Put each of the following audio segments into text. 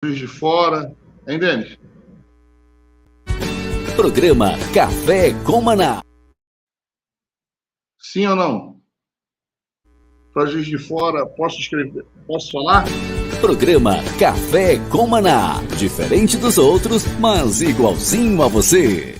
Juiz de Fora. Hein, Denis? Programa Café com Maná. Sim ou não? Para Juiz de Fora, posso escrever? Posso falar? Programa Café com Maná. Diferente dos outros, mas igualzinho a você.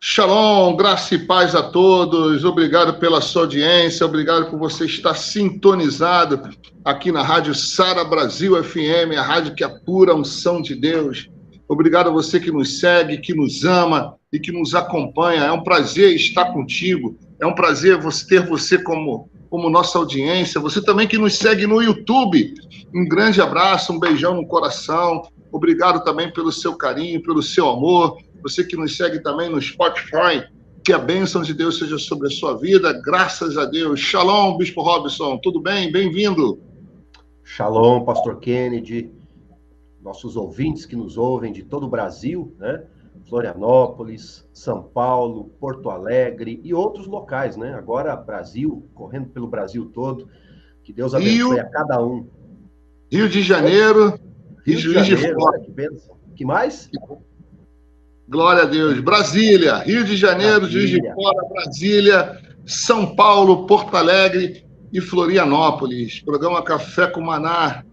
Shalom, graça e paz a todos. Obrigado pela sua audiência, obrigado por você estar sintonizado aqui na Rádio Sara Brasil FM, a rádio que apura a unção de Deus. Obrigado a você que nos segue, que nos ama e que nos acompanha. É um prazer estar contigo, é um prazer ter você como nossa audiência. Você também que nos segue no YouTube. Um grande abraço, um beijão no coração. Obrigado também pelo seu carinho, pelo seu amor. Você que nos segue também no Spotify, que a bênção de Deus seja sobre a sua vida, graças a Deus. Shalom, Bispo Robson, tudo bem? Bem-vindo. Shalom, Pastor Kennedy, nossos ouvintes que nos ouvem de todo o Brasil, né? Florianópolis, São Paulo, Porto Alegre e outros locais, né? Agora, Brasil, correndo pelo Brasil todo. Que Deus abençoe a cada um. Rio de Janeiro. Rio de Janeiro, olha que bênção. Que mais? Glória a Deus. Brasília, Rio de Janeiro, Juiz de Fora, Brasília, São Paulo, Porto Alegre e Florianópolis. Programa Café com Maná,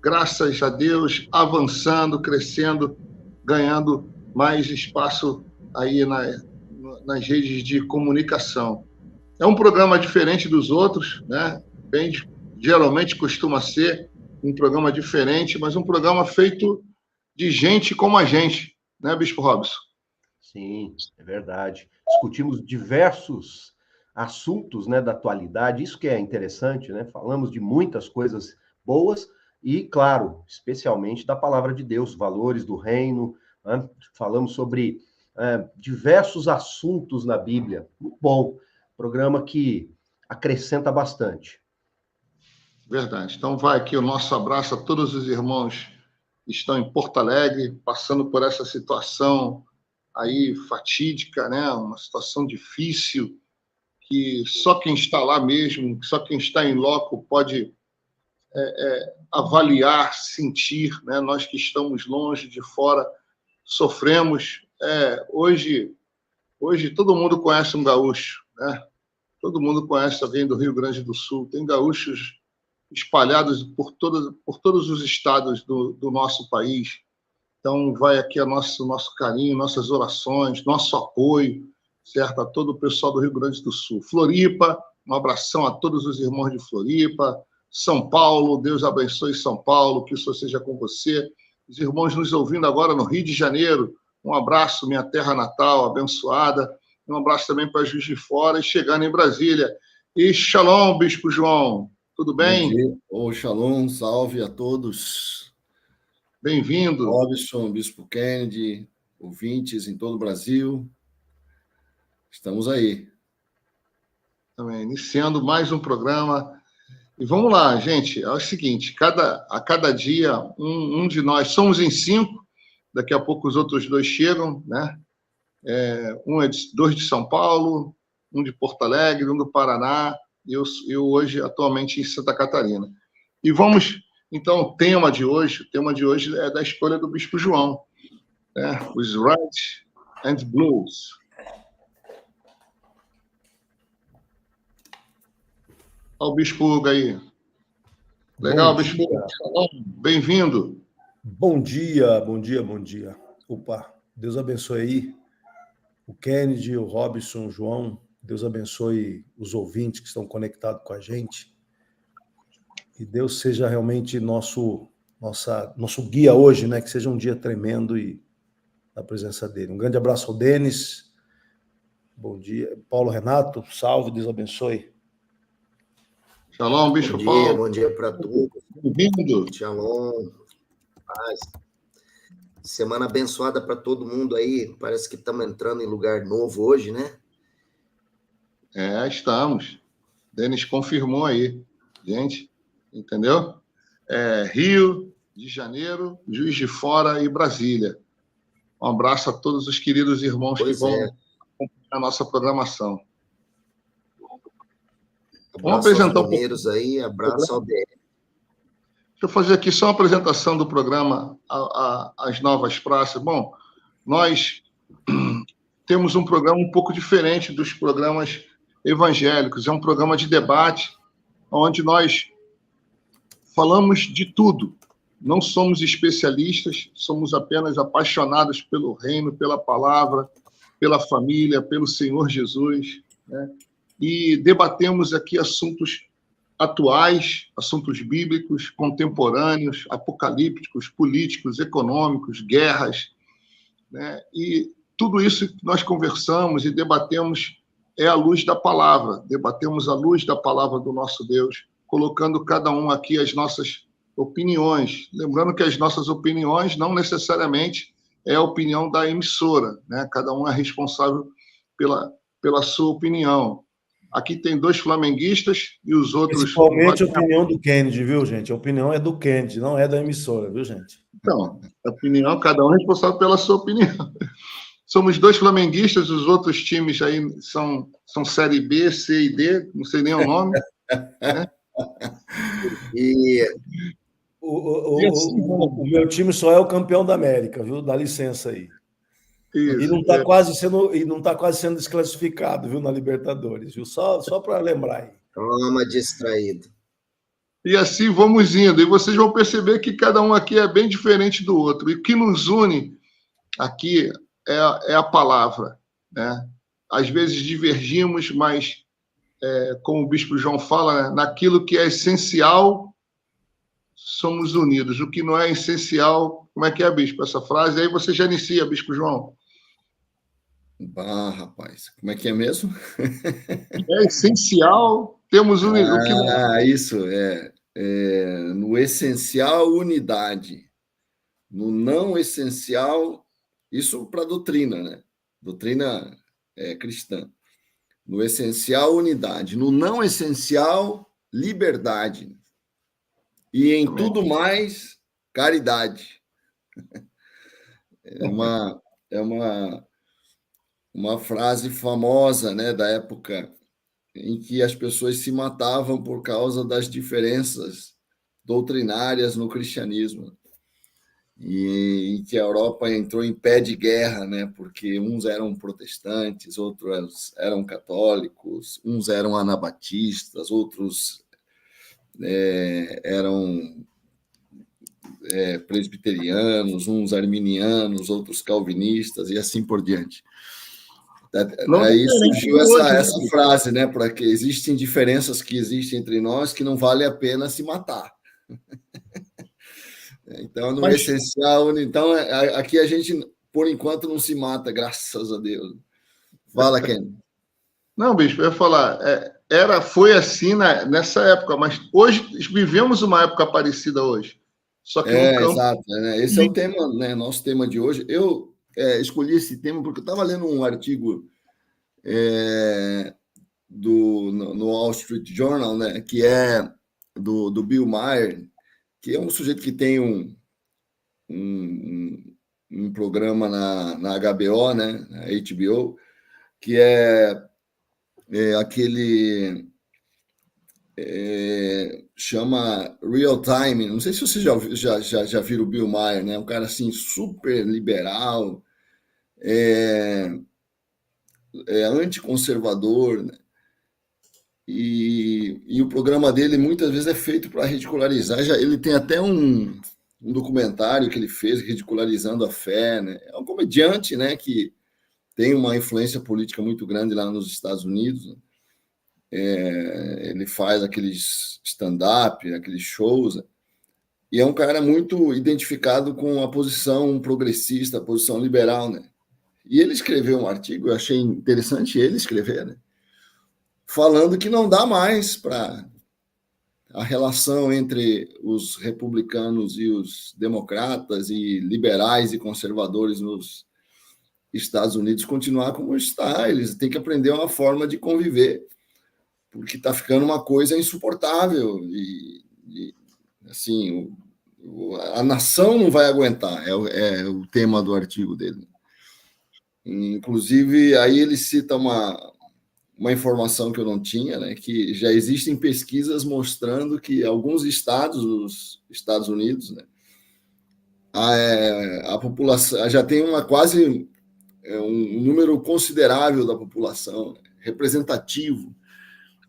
graças a Deus, avançando, crescendo, ganhando mais espaço aí nas redes de comunicação. É um programa diferente dos outros, né? Geralmente costuma ser um programa diferente, mas um programa feito de gente como a gente. Né, Bispo Robson? Sim, é verdade. Discutimos diversos assuntos, né, da atualidade, isso que é interessante, né? Falamos de muitas coisas boas e, claro, especialmente da palavra de Deus, valores do reino, né? Falamos sobre diversos assuntos na Bíblia. Muito bom, programa que acrescenta bastante. Verdade. Então vai aqui o nosso abraço a todos os irmãos estão em Porto Alegre, passando por essa situação aí fatídica, né? Uma situação difícil, que só quem está lá mesmo, só quem está em loco pode avaliar, sentir, né? Nós que estamos longe de fora, sofremos. Hoje todo mundo conhece um gaúcho, né? Todo mundo conhece alguém do Rio Grande do Sul. Tem gaúchos espalhados por todos os estados do nosso país. Então, vai aqui nosso carinho, nossas orações, nosso apoio, certo? A todo o pessoal do Rio Grande do Sul. Floripa, um abração a todos os irmãos de Floripa. São Paulo, Deus abençoe São Paulo, que o Senhor seja com você. Os irmãos nos ouvindo agora no Rio de Janeiro, um abraço, minha terra natal, abençoada. Um abraço também para Juiz de Fora e chegando em Brasília. E shalom, Bispo João. Tudo bem? Shalom, salve a todos. Bem-vindo. Robson, Bispo Kennedy, ouvintes em todo o Brasil. Estamos aí. Também, iniciando mais um programa. E vamos lá, gente. É o seguinte, a cada dia, um de nós, somos em 5, daqui a pouco os outros 2 chegam, né? Dois de São Paulo, um de Porto Alegre, um do Paraná, eu hoje, atualmente, em Santa Catarina. E vamos, então, o tema de hoje é da escolha do Bispo João, né? Os Red and Blues. Olha o Bispo Hugo aí. Legal, Bispo Hugo. Bem-vindo. Bom dia, bom dia, bom dia. Opa, Deus abençoe aí o Kennedy, o Robson, o João. Deus abençoe os ouvintes que estão conectados com a gente. Que Deus seja realmente nosso guia hoje, né? Que seja um dia tremendo e na presença dele. Um grande abraço ao Denis. Bom dia. Paulo Renato, salve, Deus abençoe. Shalom, Bispo Paulo. Bom dia para todos. Bem-vindo. Shalom, paz. Semana abençoada para todo mundo aí. Parece que estamos entrando em lugar novo hoje, né? Estamos. Denis confirmou aí. Gente, entendeu? Rio de Janeiro, Juiz de Fora e Brasília. Um abraço a todos os queridos irmãos que vão na nossa programação. Abraço aos mineiros aí, abraço ao DR. Deixa eu fazer aqui só uma apresentação do programa As Novas Praças. Bom, nós temos um programa um pouco diferente dos programas evangélicos. É um programa de debate, onde nós falamos de tudo. Não somos especialistas, somos apenas apaixonados pelo reino, pela palavra, pela família, pelo Senhor Jesus, né? E debatemos aqui assuntos atuais, assuntos bíblicos, contemporâneos, apocalípticos, políticos, econômicos, guerras, né? E tudo isso que nós conversamos e debatemos é à luz da palavra, debatemos à luz da palavra do nosso Deus, colocando cada um aqui as nossas opiniões. Lembrando que as nossas opiniões não necessariamente é a opinião da emissora, né? Cada um é responsável pela sua opinião. Aqui tem 2 flamenguistas e os outros... Principalmente a opinião do Kennedy, viu, gente? A opinião é do Kennedy, não é da emissora, viu, gente? Então, a opinião, cada um é responsável pela sua opinião. Somos 2 flamenguistas, os outros times aí são Série B, C e D, não sei nem o nome. Né? E o meu time só é o campeão da América, viu? Dá licença aí. Isso, e não está quase sendo desclassificado, viu, na Libertadores, viu? Só para lembrar aí. Toma, distraído. E assim vamos indo. E vocês vão perceber que cada um aqui é bem diferente do outro. E o que nos une aqui é a palavra, né? Às vezes divergimos, mas, como o Bispo João fala, né, naquilo que é essencial, somos unidos. O que não é essencial, como é que é, Bispo, essa frase? Aí você já inicia, Bispo João. Rapaz, como é que é mesmo? É essencial, temos unido. Isso, no essencial, unidade. No não essencial, isso para a doutrina, né? Doutrina cristã. No essencial, unidade. No não essencial, liberdade. E em tudo mais, caridade. É uma frase famosa, né, da época em que as pessoas se matavam por causa das diferenças doutrinárias no cristianismo. E em que a Europa entrou em pé de guerra, né, porque uns eram protestantes, outros eram católicos, uns eram anabatistas, outros eram presbiterianos, uns arminianos, outros calvinistas, e assim por diante. Aí surgiu essa frase, né, para que existem diferenças que existem entre nós que não vale a pena se matar. Então, no essencial, então aqui a gente, por enquanto, não se mata, graças a Deus. Fala, Ken. Não, Bispo, eu ia falar, foi assim nessa época, mas hoje vivemos uma época parecida hoje. Só que exato, né? Esse é o tema, né, nosso tema de hoje. Eu escolhi esse tema porque eu estava lendo um artigo no Wall Street Journal, né, que é do Bill Maher, que é um sujeito que tem um programa na HBO, né, na HBO, que aquele chama Real Time. Não sei se você já viram o Bill Maher, né? Um cara assim super liberal, anticonservador, né? E o programa dele muitas vezes é feito para ridicularizar. Ele tem até um documentário que ele fez ridicularizando a fé, né? É um comediante, né, que tem uma influência política muito grande lá nos Estados Unidos, né? Ele faz aqueles stand-up, aqueles shows, né? E é um cara muito identificado com a posição progressista, a posição liberal, né? E ele escreveu um artigo, eu achei interessante ele escrever, né, falando que não dá mais para a relação entre os republicanos e os democratas e liberais e conservadores nos Estados Unidos continuar como está. Eles têm que aprender uma forma de conviver, porque está ficando uma coisa insuportável e assim, a nação não vai aguentar, é o tema do artigo dele. Inclusive, aí ele cita uma informação que eu não tinha, né, que já existem pesquisas mostrando que alguns estados dos Estados Unidos, né, a população já tem quase um número considerável da população, né, representativo,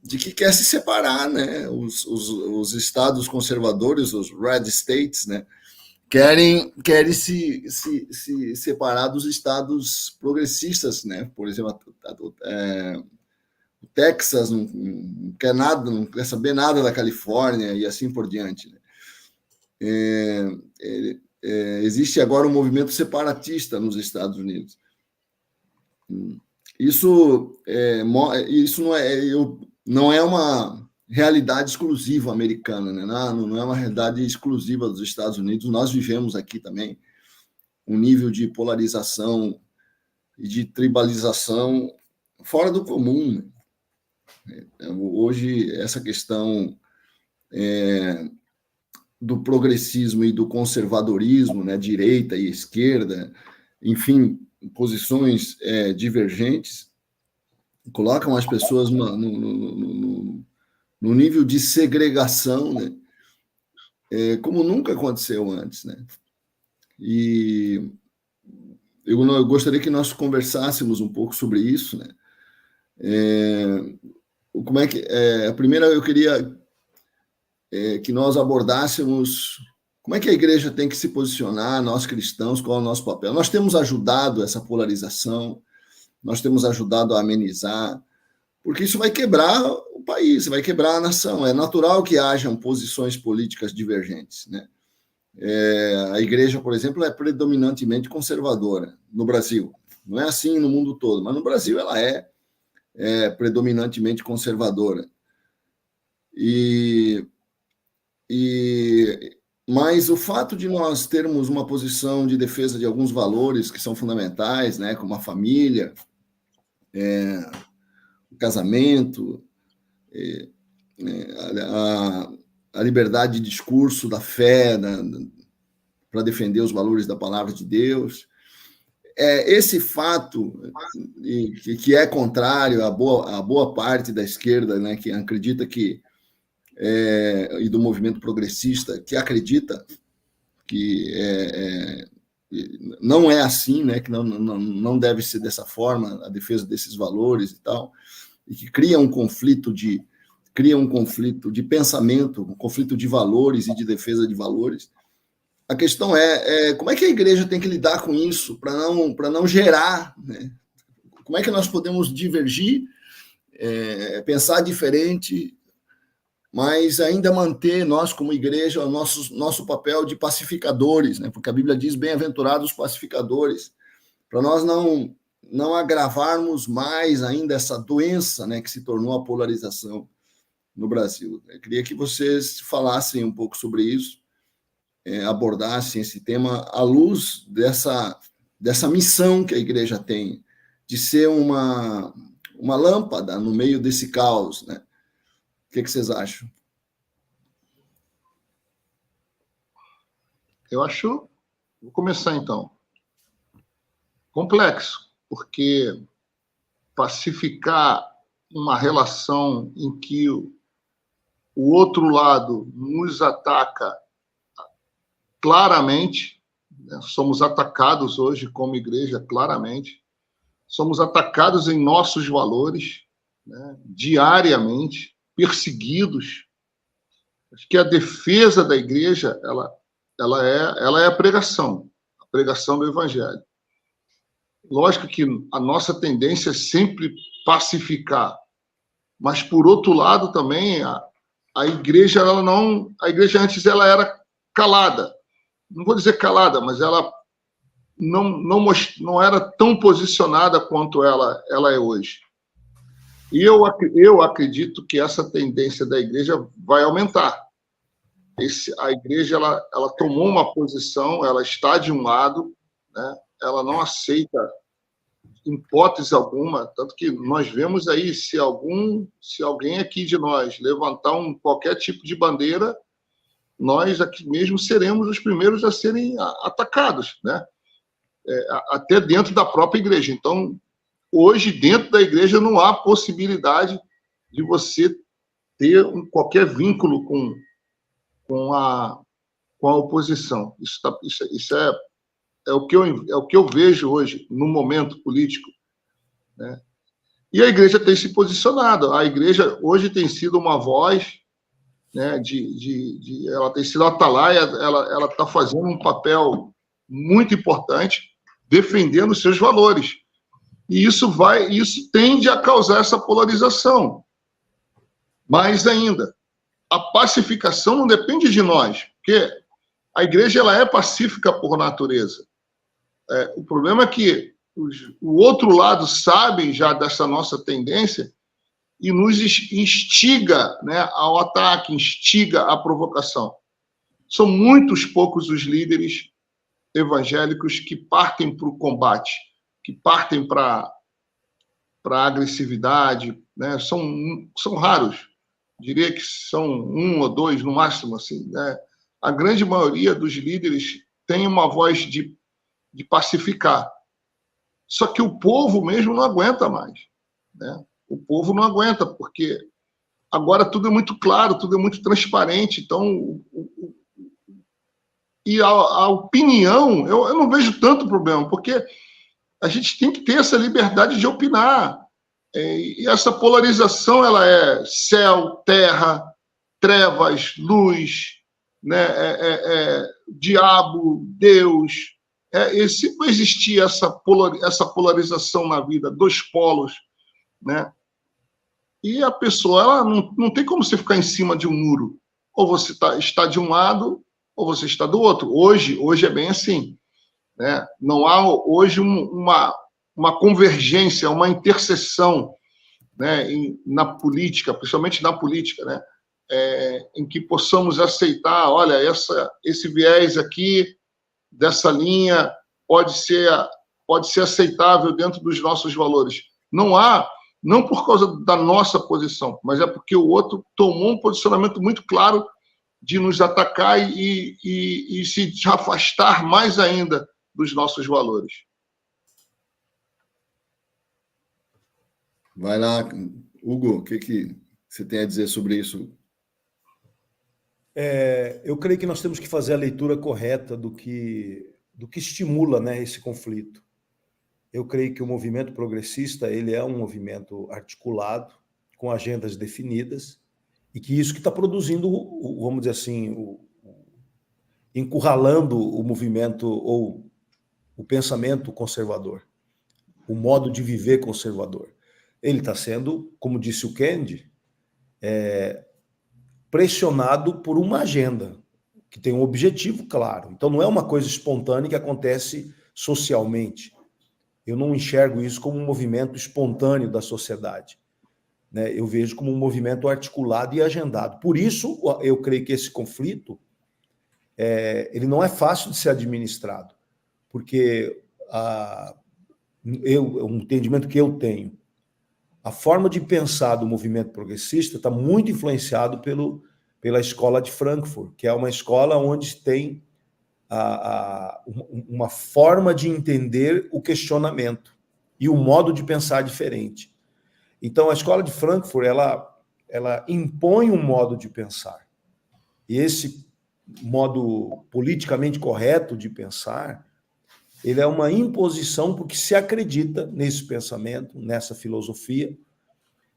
de que quer se separar, né? Os estados conservadores, os red states, né, querem se separar dos estados progressistas, né? Por exemplo, o Texas não quer nada, não quer saber nada da Califórnia e assim por diante, né? Existe agora um movimento separatista nos Estados Unidos. Isso não é uma realidade exclusiva americana, né? Não é uma realidade exclusiva dos Estados Unidos. Nós vivemos aqui também um nível de polarização e de tribalização fora do comum, né? Hoje, essa questão do progressismo e do conservadorismo, né? Direita e esquerda, enfim, posições divergentes, colocam as pessoas no nível de segregação, né? Como nunca aconteceu antes, né? E eu gostaria que nós conversássemos um pouco sobre isso, né? Como é que a primeira eu queria que nós abordássemos como é que a igreja tem que se posicionar, nós cristãos, qual é o nosso papel. Nós temos ajudado essa polarização, nós temos ajudado a amenizar, porque isso vai quebrar o país, vai quebrar a nação. É natural que hajam posições políticas divergentes, né? A igreja, por exemplo, é predominantemente conservadora no Brasil. Não é assim no mundo todo, mas no Brasil ela é predominantemente conservadora. Mas o fato de nós termos uma posição de defesa de alguns valores que são fundamentais, né, como a família, o casamento, a liberdade de discurso da fé, para defender os valores da palavra de Deus, esse fato que é contrário à boa parte da esquerda, né, que acredita e do movimento progressista, que acredita que não é assim, né, que não deve ser dessa forma a defesa desses valores e tal, e que cria um conflito de pensamento, um conflito de valores e de defesa de valores. A questão como é que a igreja tem que lidar com isso para não gerar, né? Como é que nós podemos divergir, pensar diferente, mas ainda manter nós, como igreja, o nosso papel de pacificadores, né? Porque a Bíblia diz, bem-aventurados os pacificadores, para nós não agravarmos mais ainda essa doença, né, que se tornou a polarização no Brasil. Eu queria que vocês falassem um pouco sobre isso, abordassem esse tema à luz dessa missão que a igreja tem, de ser uma lâmpada no meio desse caos, né? O que vocês acham? Vou começar então. Complexo, porque pacificar uma relação em que o outro lado nos ataca claramente, né? Somos atacados hoje como igreja, claramente. Somos atacados em nossos valores, né? Diariamente, perseguidos. Acho que a defesa da igreja ela é a pregação do evangelho. Lógico que a nossa tendência é sempre pacificar, mas por outro lado também a igreja a igreja antes ela era calada. Não vou dizer calada, mas ela não era tão posicionada quanto ela é hoje. E eu acredito que essa tendência da igreja vai aumentar. A igreja ela tomou uma posição, ela está de um lado, né? Ela não aceita hipótese alguma, tanto que nós vemos aí, se alguém aqui de nós levantar qualquer tipo de bandeira, nós aqui mesmo seremos os primeiros a serem atacados, né? até dentro da própria igreja. Então, hoje, dentro da igreja, não há possibilidade de você ter qualquer vínculo com a oposição. Isso é o que eu vejo hoje, no momento político, né? E a igreja tem se posicionado. A igreja hoje tem sido uma voz, né, ela tem sido atalaia, ela está fazendo um papel muito importante, defendendo os seus valores. E isso tende a causar essa polarização. Mais ainda, a pacificação não depende de nós, porque a igreja ela é pacífica por natureza. O problema é que o outro lado sabe já dessa nossa tendência e nos instiga, né, ao ataque, instiga à provocação. São muitos poucos os líderes evangélicos que partem para o combate, que partem para a agressividade, né? São raros. Diria que são 1 ou 2 no máximo, assim, né? A grande maioria dos líderes tem uma voz de pacificar. Só que o povo mesmo não aguenta mais, né? O povo não aguenta, porque agora tudo é muito claro, tudo é muito transparente. Então, a opinião, eu não vejo tanto problema, porque a gente tem que ter essa liberdade de opinar. E essa polarização, ela é céu, terra, trevas, luz, né? Diabo, Deus. Se não existir essa polarização na vida, 2 polos, né? E a pessoa, ela não tem como você ficar em cima de um muro. Ou você está de um lado, ou você está do outro. Hoje é bem assim, né? Não há hoje uma convergência, uma interseção, né, na política, principalmente na política, né? Em que possamos aceitar, olha, esse viés aqui, dessa linha, pode ser aceitável dentro dos nossos valores. Não há, não por causa da nossa posição, mas é porque o outro tomou um posicionamento muito claro de nos atacar e se afastar mais ainda dos nossos valores. Vai lá, Hugo, o que você tem a dizer sobre isso? Eu creio que nós temos que fazer a leitura correta do que estimula, né, esse conflito. Eu creio que o movimento progressista ele é um movimento articulado, com agendas definidas, e que isso que está produzindo, vamos dizer assim, encurralando o movimento ou o pensamento conservador, o modo de viver conservador. Ele está sendo, como disse o Kennedy, pressionado por uma agenda que tem um objetivo claro. Então, não é uma coisa espontânea que acontece socialmente. Eu não enxergo isso como um movimento espontâneo da sociedade, né? Eu vejo como um movimento articulado e agendado. Por isso, eu creio que esse conflito ele não é fácil de ser administrado, porque o entendimento que eu tenho, a forma de pensar do movimento progressista está muito influenciado pela escola de Frankfurt, que é uma escola onde tem uma forma de entender o questionamento e o modo de pensar diferente. Então, a escola de Frankfurt, ela impõe um modo de pensar. E esse modo politicamente correto de pensar, ele é uma imposição porque se acredita nesse pensamento, nessa filosofia,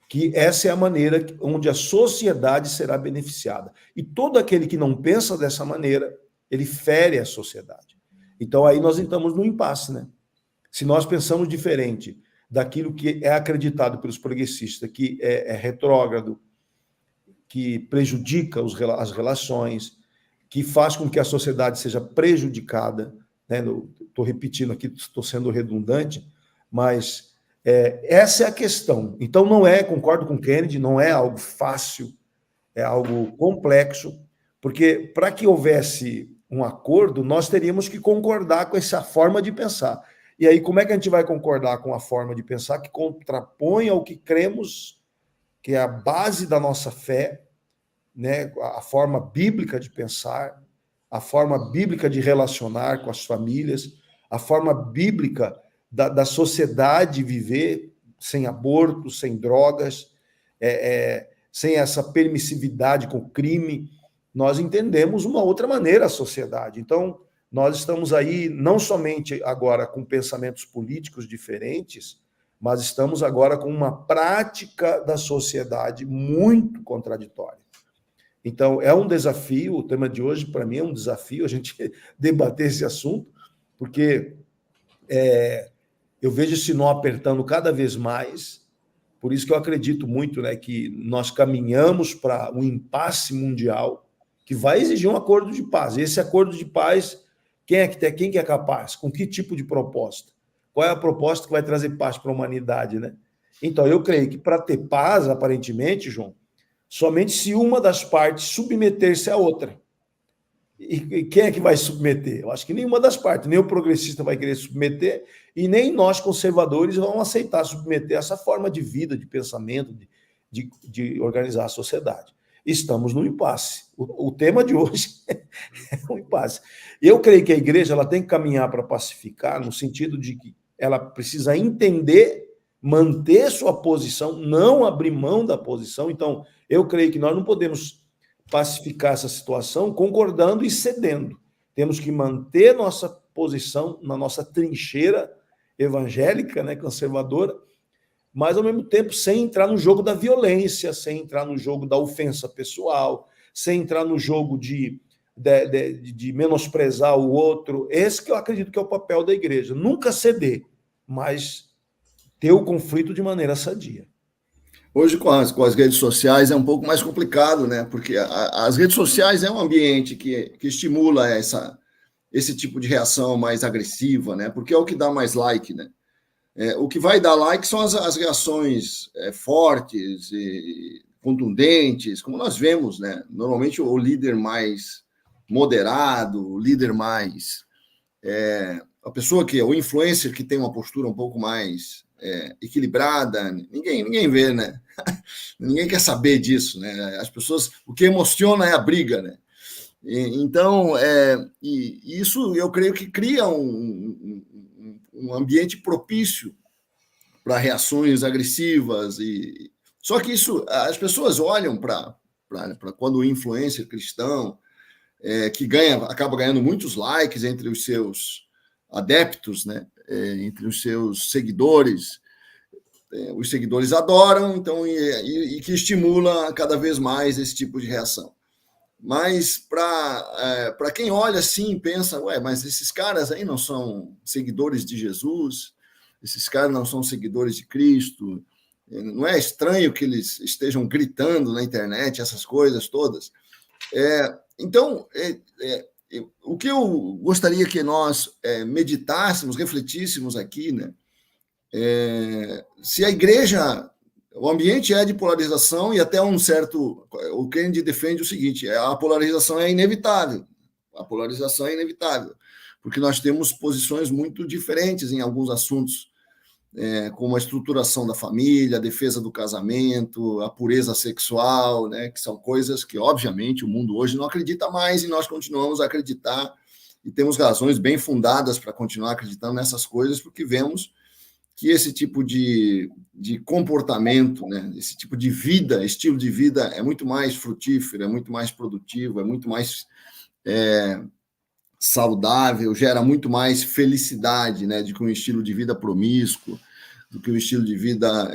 que essa é a maneira onde a sociedade será beneficiada. E todo aquele que não pensa dessa maneira, ele fere a sociedade. Então, aí nós entramos no impasse, né? Se nós pensamos diferente daquilo que é acreditado pelos progressistas, que é retrógrado, que prejudica as relações, que faz com que a sociedade seja prejudicada, né? Estou repetindo aqui, estou sendo redundante, mas essa é a questão. Então, concordo com o Kennedy, não é algo fácil, é algo complexo, porque para que houvesse um acordo, nós teríamos que concordar com essa forma de pensar. E aí, como é que a gente vai concordar com a forma de pensar que contrapõe ao que cremos, que é a base da nossa fé, né? A forma bíblica de pensar, a forma bíblica de relacionar com as famílias, a forma bíblica da sociedade viver sem aborto, sem drogas, sem essa permissividade com o crime. Nós entendemos uma outra maneira a sociedade. Então, nós estamos aí não somente agora com pensamentos políticos diferentes, mas estamos agora com uma prática da sociedade muito contraditória. Então, é um desafio, o tema de hoje, para mim, é um desafio a gente debater esse assunto, porque eu vejo esse nó apertando cada vez mais, por isso que eu acredito muito, né, que nós caminhamos para um impasse mundial que vai exigir um acordo de paz. Esse acordo de paz, quem que é capaz? Com que tipo de proposta? Qual é a proposta que vai trazer paz para a humanidade, né? Então, eu creio que para ter paz, aparentemente, João, somente se uma das partes submeter-se à outra. E quem é que vai submeter? Eu acho que nenhuma das partes, nem o progressista vai querer submeter, e nem nós, conservadores, vamos aceitar submeter essa forma de vida, de pensamento, de organizar a sociedade. Estamos no impasse. O tema de hoje é um impasse. Eu creio que a igreja ela tem que caminhar para pacificar, no sentido de que ela precisa entender, manter sua posição, não abrir mão da posição. Então, eu creio que nós não podemos pacificar essa situação concordando e cedendo. Temos que manter nossa posição na nossa trincheira evangélica, né, conservadora, mas, ao mesmo tempo, sem entrar no jogo da violência, sem entrar no jogo da ofensa pessoal, sem entrar no jogo de menosprezar o outro. Esse que eu acredito que é o papel da igreja. Nunca ceder, mas ter o conflito de maneira sadia. Hoje, com as redes sociais, é um pouco mais complicado, né? Porque as redes sociais é um ambiente que estimula esse tipo de reação mais agressiva, né? Porque é o que dá mais like, né? O que vai dar like são as reações fortes e contundentes, como nós vemos, né? Normalmente o líder mais moderado, o líder mais... a pessoa o influencer que tem uma postura um pouco mais equilibrada, ninguém vê, né? Ninguém quer saber disso, né? As pessoas, o que emociona é a briga, né? Então, isso eu creio que cria um ambiente propício para reações agressivas. Só que isso, as pessoas olham para quando o influencer cristão, que acaba ganhando muitos likes entre os seus adeptos, né? Entre os seus seguidores, os seguidores adoram, então, e que estimula cada vez mais esse tipo de reação. Mas para quem olha assim e pensa, mas esses caras aí não são seguidores de Jesus, esses caras não são seguidores de Cristo, não é estranho que eles estejam gritando na internet, essas coisas todas. Então, o que eu gostaria que nós meditássemos, refletíssemos aqui, né? Se a igreja, o ambiente é de polarização e até um certo... O Kennedy defende o seguinte, a polarização é inevitável. A polarização é inevitável, porque nós temos posições muito diferentes em alguns assuntos, como a estruturação da família, a defesa do casamento, a pureza sexual, né, que são coisas que, obviamente, o mundo hoje não acredita mais e nós continuamos a acreditar e temos razões bem fundadas para continuar acreditando nessas coisas, porque vemos que esse tipo de comportamento, né, esse tipo de vida, estilo de vida é muito mais frutífero, é muito mais produtivo, é muito mais saudável, gera muito mais felicidade, né, do que um estilo de vida promíscuo, do que o estilo de vida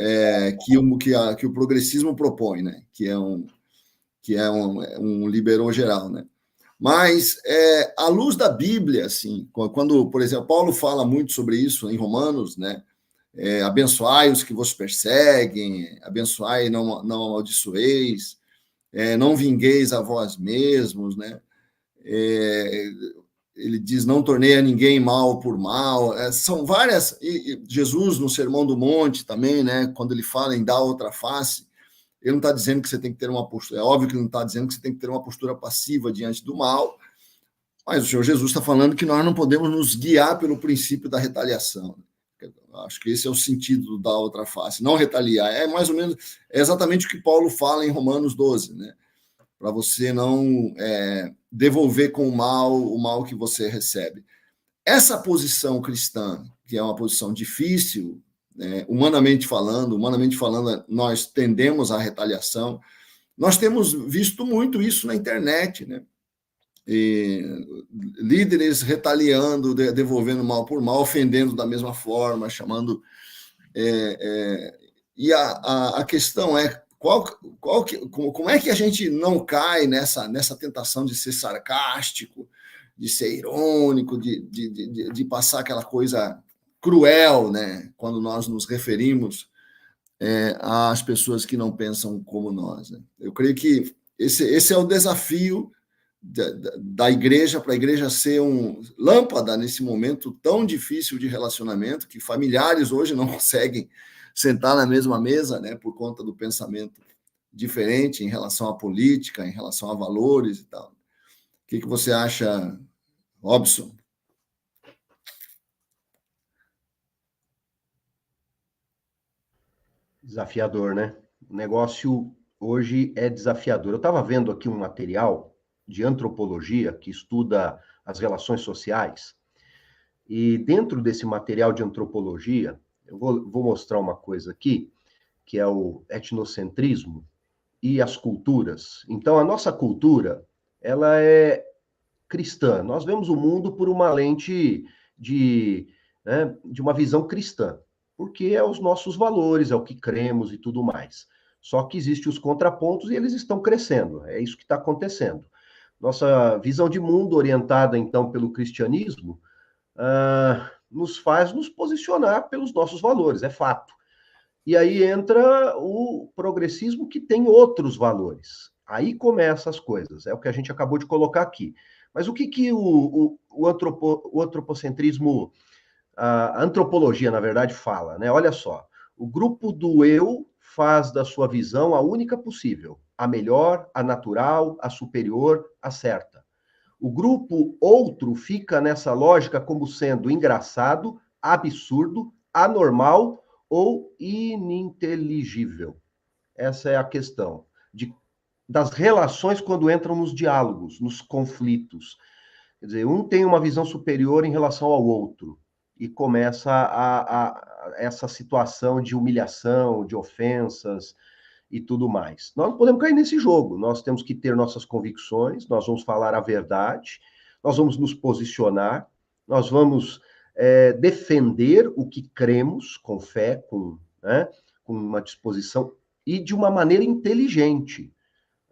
que o progressismo propõe, né, que é um liberou geral, né. Mas, à luz da Bíblia, assim, quando, por exemplo, Paulo fala muito sobre isso em Romanos, né, abençoai os que vos perseguem, abençoai e não amaldiçoeis, não vingueis a vós mesmos, né, ele diz, não tornei a ninguém mal por mal, são várias, e Jesus no Sermão do Monte também, né, quando ele fala em dar outra face, ele não está dizendo que você tem que ter uma postura, é óbvio que ele não está dizendo que você tem que ter uma postura passiva diante do mal, mas o Senhor Jesus está falando que nós não podemos nos guiar pelo princípio da retaliação. Acho que esse é o sentido da outra face, não retaliar, mais ou menos, é exatamente o que Paulo fala em Romanos 12, né, para você não devolver com o mal que você recebe. essa posição cristã, que é uma posição difícil, né, humanamente falando, nós tendemos à retaliação. Nós temos visto muito isso na internet, né? E líderes retaliando, devolvendo mal por mal, ofendendo da mesma forma, chamando. E a questão é como é que a gente não cai nessa tentação de ser sarcástico, de ser irônico, de passar aquela coisa cruel, né? Quando nós nos referimos às pessoas que não pensam como nós, né? Eu creio que esse é o desafio da igreja, para a igreja ser um lâmpada nesse momento tão difícil de relacionamento, que familiares hoje não conseguem sentar na mesma mesa, né, por conta do pensamento diferente em relação à política, em relação a valores e tal. O que você acha, Robson? Desafiador, né? O negócio hoje é desafiador. Eu estava vendo aqui um material de antropologia que estuda as relações sociais, e dentro desse material de antropologia, eu vou mostrar uma coisa aqui, que é o etnocentrismo e as culturas. Então, a nossa cultura, ela é cristã. Nós vemos o mundo por uma lente de uma visão cristã, porque é os nossos valores, é o que cremos e tudo mais. Só que existem os contrapontos e eles estão crescendo, é isso que está acontecendo. Nossa visão de mundo, orientada, então, pelo cristianismo, nos faz nos posicionar pelos nossos valores, é fato. E aí entra o progressismo, que tem outros valores. Aí começam as coisas, é o que a gente acabou de colocar aqui. Mas o que o antropocentrismo, a antropologia, na verdade, fala, né? Olha só, o grupo do eu faz da sua visão a única possível, a melhor, a natural, a superior, a certa. O grupo outro fica nessa lógica como sendo engraçado, absurdo, anormal ou ininteligível. Essa é a questão das relações quando entram nos diálogos, nos conflitos. Quer dizer, um tem uma visão superior em relação ao outro e começa essa situação de humilhação, de ofensas e tudo mais. Nós não podemos cair nesse jogo, nós temos que ter nossas convicções, nós vamos falar a verdade, nós vamos nos posicionar, nós vamos defender o que cremos com fé, com uma disposição e de uma maneira inteligente.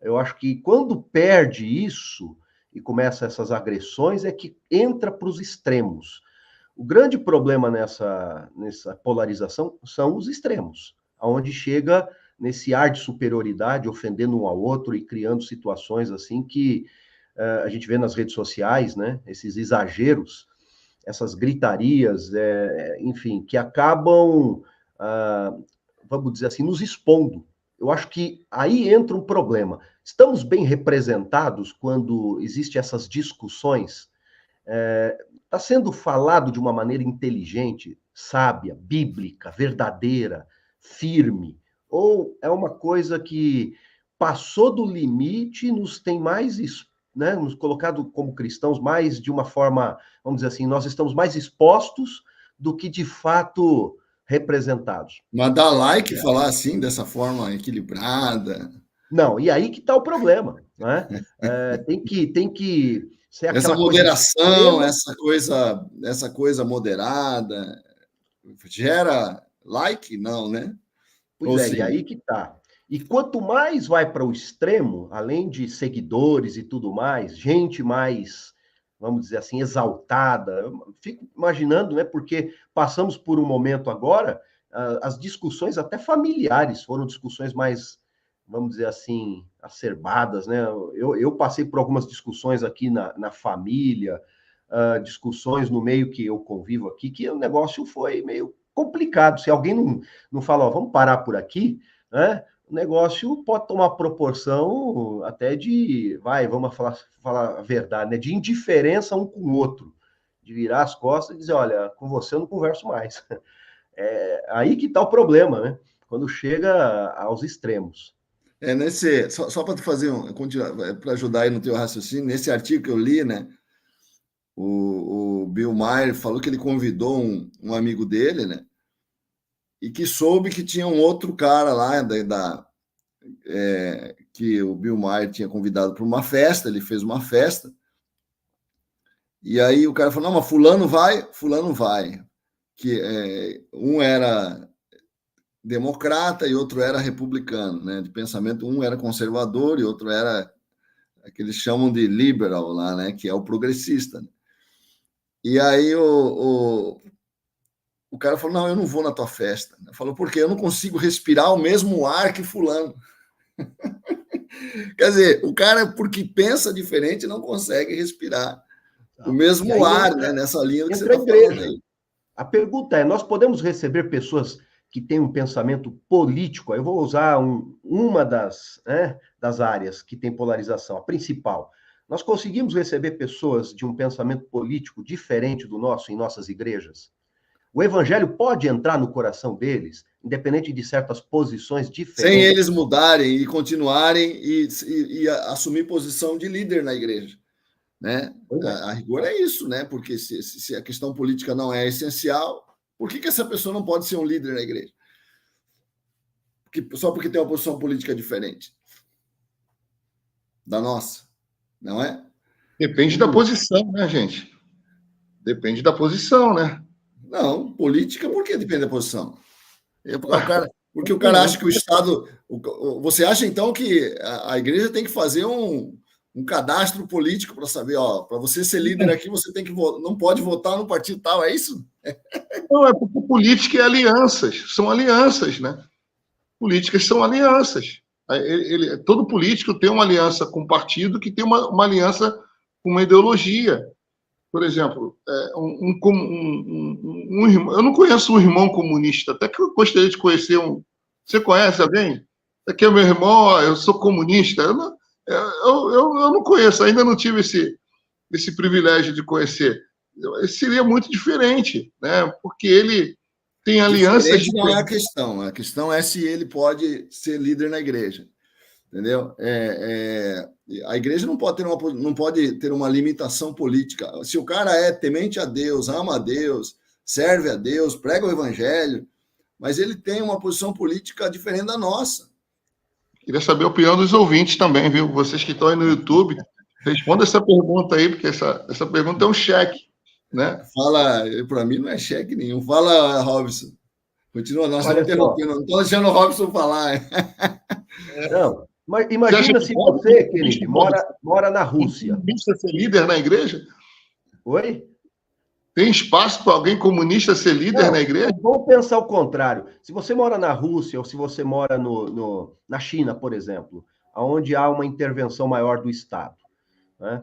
Eu acho que quando perde isso e começa essas agressões é que entra para os extremos. O grande problema nessa polarização são os extremos, aonde chega nesse ar de superioridade, ofendendo um ao outro e criando situações assim que a gente vê nas redes sociais, né? Esses exageros, essas gritarias, enfim, que acabam, vamos dizer assim, nos expondo. Eu acho que aí entra um problema. Estamos bem representados quando existem essas discussões? Está sendo falado de uma maneira inteligente, sábia, bíblica, verdadeira, firme? Ou é uma coisa que passou do limite e nos tem mais, né, nos colocado como cristãos mais de uma forma, vamos dizer assim, nós estamos mais expostos do que de fato representados. Mas dar like e falar assim, dessa forma equilibrada. Não, e aí que está o problema, né? Tem que ser aquela essa moderação, coisa essa coisa moderada, gera like? Não, né? Pois e aí que está. E quanto mais vai para o extremo, além de seguidores e tudo mais, gente mais, vamos dizer assim, exaltada, eu fico imaginando, né? Porque passamos por um momento agora, as discussões até familiares foram discussões mais, vamos dizer assim, acerbadas, né? Eu passei por algumas discussões aqui na família, discussões no meio que eu convivo aqui, que o negócio foi meio complicado. Se alguém não fala, ó, vamos parar por aqui, né? O negócio pode tomar proporção até vamos falar a verdade, né? De indiferença um com o outro, de virar as costas e dizer, olha, com você eu não converso mais. Aí que está o problema, né? Quando chega aos extremos. Só para fazer continuar, para ajudar aí no teu raciocínio, nesse artigo que eu li, né? o Bill Maher falou que ele convidou um amigo dele, né? E que soube que tinha um outro cara lá que o Bill Maher tinha convidado para uma festa, ele fez uma festa, e aí o cara falou, não, mas fulano vai, que um era democrata e outro era republicano, né, de pensamento, um era conservador e outro era que eles chamam de liberal lá, né, que é o progressista. E aí o cara falou, não, eu não vou na tua festa. Falou, por quê? Eu não consigo respirar o mesmo ar que fulano. Quer dizer, o cara, porque pensa diferente, não consegue respirar o mesmo ar, né, nessa linha que você está falando aí. A pergunta é, nós podemos receber pessoas que têm um pensamento político, eu vou usar uma das áreas que tem polarização, a principal. Nós conseguimos receber pessoas de um pensamento político diferente do nosso em nossas igrejas? O evangelho pode entrar no coração deles, independente de certas posições diferentes? Sem eles mudarem e continuarem e assumir posição de líder na igreja. Né? A rigor é isso, né? Porque se a questão política não é essencial, por que essa pessoa não pode ser um líder na igreja? Só porque tem uma posição política diferente da nossa, não é? Depende da posição, né, gente? Depende da posição, né? Não, política, por que depende da posição? Porque o cara acha que o Estado... Você acha, então, que a igreja tem que fazer um cadastro político para saber, para você ser líder aqui, você tem que não pode votar no partido tal, é isso? Não, é porque política é alianças, são alianças, né? Políticas são alianças. Todo político tem uma aliança com um partido que tem uma aliança com uma ideologia. Por exemplo, eu não conheço um irmão comunista, até que eu gostaria de conhecer um. Você conhece alguém? Aqui é meu irmão, eu sou comunista. Eu não conheço, ainda não tive esse privilégio de conhecer. Seria muito diferente, né? Porque ele tem alianças. Diferente não é a questão é se ele pode ser líder na igreja. Entendeu? A igreja não pode ter uma limitação política. Se o cara é temente a Deus, ama a Deus, serve a Deus, prega o evangelho, mas ele tem uma posição política diferente da nossa. Queria saber a opinião dos ouvintes também, viu? Vocês que estão aí no YouTube, responda essa pergunta aí, porque essa pergunta é um cheque, né? Fala, para mim não é cheque nenhum. Fala, Robson. Continua, nós estamos interrompendo, não estou deixando o Robson falar. Não. Mas imagina se você, Kennedy, mora na Rússia. Tem comunista ser líder na igreja? Oi? Tem espaço para alguém comunista ser líder na igreja? Vamos pensar o contrário. Se você mora na Rússia ou se você mora na China, por exemplo, onde há uma intervenção maior do Estado, né?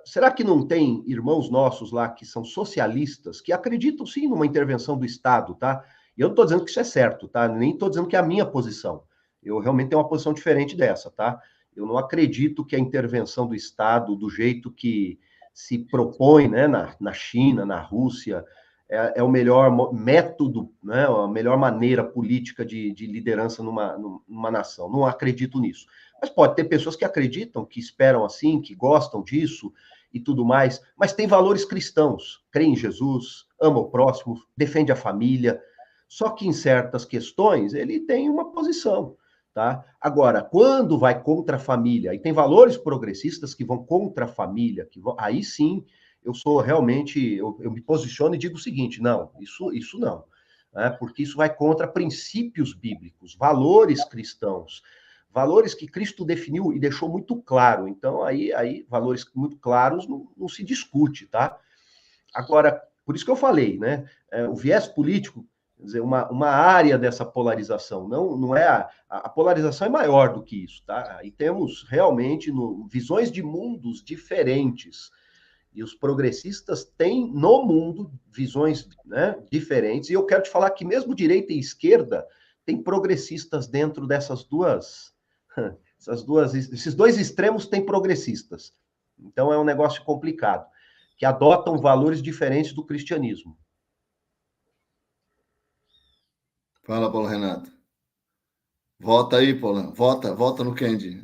Será que não tem irmãos nossos lá que são socialistas, que acreditam sim numa intervenção do Estado, tá? E eu não estou dizendo que isso é certo, tá? Nem estou dizendo que é a minha posição. Eu realmente tenho uma posição diferente dessa, tá? Eu não acredito que a intervenção do Estado, do jeito que se propõe, né, na China, na Rússia, é o melhor método, né, a melhor maneira política de liderança numa nação. Não acredito nisso. Mas pode ter pessoas que acreditam, que esperam assim, que gostam disso e tudo mais, mas tem valores cristãos, crê em Jesus, ama o próximo, defende a família, só que em certas questões ele tem uma posição. Tá? Agora, quando vai contra a família, e tem valores progressistas que vão contra a família, aí sim eu sou realmente, eu me posiciono e digo o seguinte, não, isso não, né? Porque isso vai contra princípios bíblicos, valores cristãos, valores que Cristo definiu e deixou muito claro. Então, aí valores muito claros não se discute, tá? Agora, por isso que eu falei, né? O viés político, quer dizer, uma área dessa polarização. Não é a polarização é maior do que isso, tá? E temos realmente visões de mundos diferentes. E os progressistas têm no mundo visões, né, diferentes. E eu quero te falar que mesmo direita e esquerda tem progressistas dentro esses dois extremos têm progressistas. Então é um negócio complicado, que adotam valores diferentes do cristianismo. Fala, Paulo Renato. Volta aí, Paulo. Volta no Candy.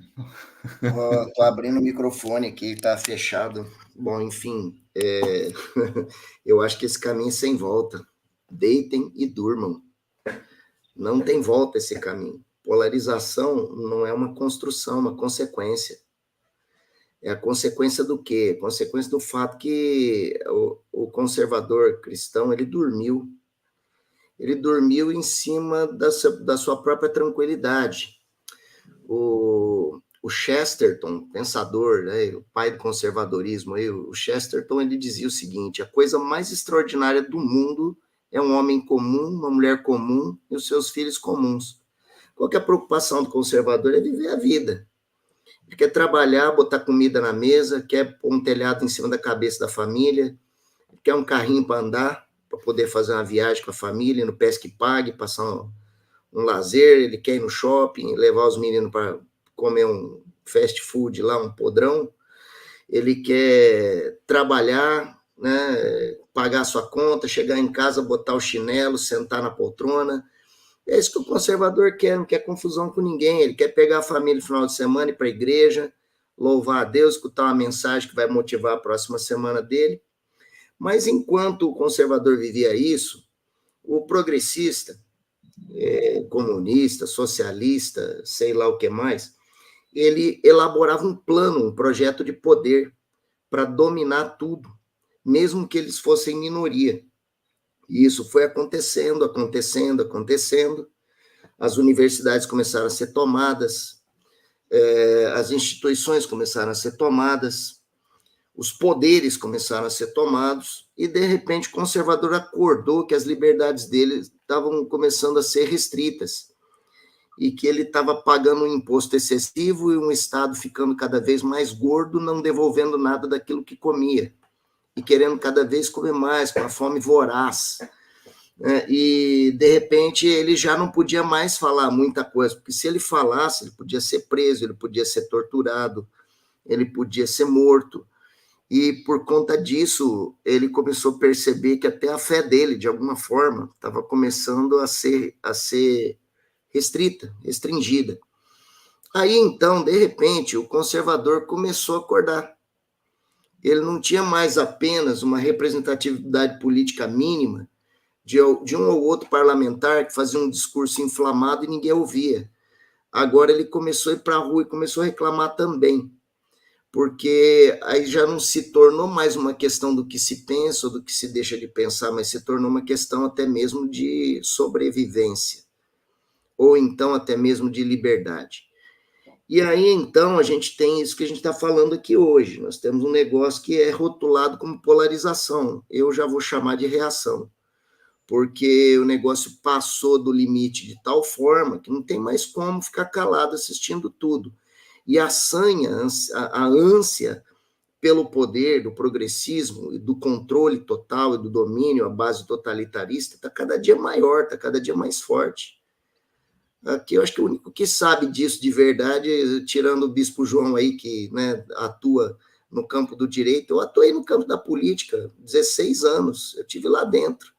Tô abrindo o microfone aqui, tá fechado. Bom, enfim, eu acho que esse caminho é sem volta. Deitem e durmam. Não tem volta esse caminho. Polarização não é uma construção, uma consequência. É a consequência do quê? Consequência do fato que o conservador cristão, ele dormiu. Ele dormiu em cima da sua própria tranquilidade. O Chesterton, pensador, né, o pai do conservadorismo, o Chesterton, ele dizia o seguinte: a coisa mais extraordinária do mundo é um homem comum, uma mulher comum e os seus filhos comuns. Qual que é a preocupação do conservador? É viver a vida. Ele quer trabalhar, botar comida na mesa, quer pôr um telhado em cima da cabeça da família, quer um carrinho para andar, para poder fazer uma viagem com a família, no Pesque Pague, passar um lazer, ele quer ir no shopping, levar os meninos para comer um fast food lá, um podrão, ele quer trabalhar, né, pagar a sua conta, chegar em casa, botar o chinelo, sentar na poltrona. É isso que o conservador quer, não quer confusão com ninguém, ele quer pegar a família no final de semana e ir para a igreja, louvar a Deus, escutar uma mensagem que vai motivar a próxima semana dele. Mas enquanto o conservador vivia isso, o progressista, comunista, socialista, sei lá o que mais, ele elaborava um plano, um projeto de poder para dominar tudo, mesmo que eles fossem minoria. E isso foi acontecendo. As universidades começaram a ser tomadas, as instituições começaram a ser tomadas, os poderes começaram a ser tomados, e, de repente, o conservador acordou que as liberdades dele estavam começando a ser restritas, e que ele estava pagando um imposto excessivo e um Estado ficando cada vez mais gordo, não devolvendo nada daquilo que comia, e querendo cada vez comer mais, com a fome voraz. E, de repente, ele já não podia mais falar muita coisa, porque se ele falasse, ele podia ser preso, ele podia ser torturado, ele podia ser morto. E, por conta disso, ele começou a perceber que até a fé dele, de alguma forma, estava começando a ser restringida. Aí, então, de repente, o conservador começou a acordar. Ele não tinha mais apenas uma representatividade política mínima de um ou outro parlamentar que fazia um discurso inflamado e ninguém ouvia. Agora ele começou a ir para a rua e começou a reclamar também, porque aí já não se tornou mais uma questão do que se pensa ou do que se deixa de pensar, mas se tornou uma questão até mesmo de sobrevivência, ou então até mesmo de liberdade. E aí, então, a gente tem isso que a gente está falando aqui hoje. Nós temos um negócio que é rotulado como polarização. Eu já vou chamar de reação, porque o negócio passou do limite de tal forma que não tem mais como ficar calado assistindo tudo. E a ânsia pelo poder, do progressismo, do controle total e do domínio, a base totalitarista, está cada dia maior, está cada dia mais forte. Aqui eu acho que o único que sabe disso de verdade, tirando o Bispo João aí, que, né, atua no campo do direito, eu atuei no campo da política, 16 anos, eu estive lá dentro.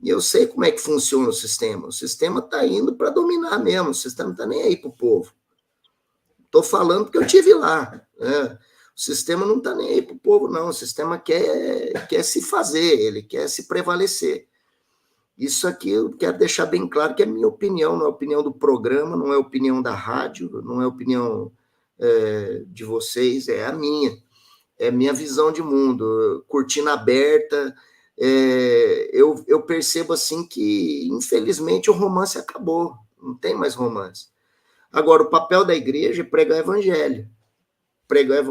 E eu sei como é que funciona o sistema. O sistema está indo para dominar mesmo, o sistema não está nem aí para o povo. Estou falando porque eu estive lá, né? O sistema não está nem aí para o povo, não. O sistema quer se fazer, ele quer se prevalecer. Isso aqui eu quero deixar bem claro que é minha opinião, não é a opinião do programa, não é a opinião da rádio, não é a opinião de vocês, é a minha. É minha visão de mundo, cortina aberta. Eu percebo assim que, infelizmente, o romance acabou, não tem mais romance. Agora, o papel da igreja é pregar o evangelho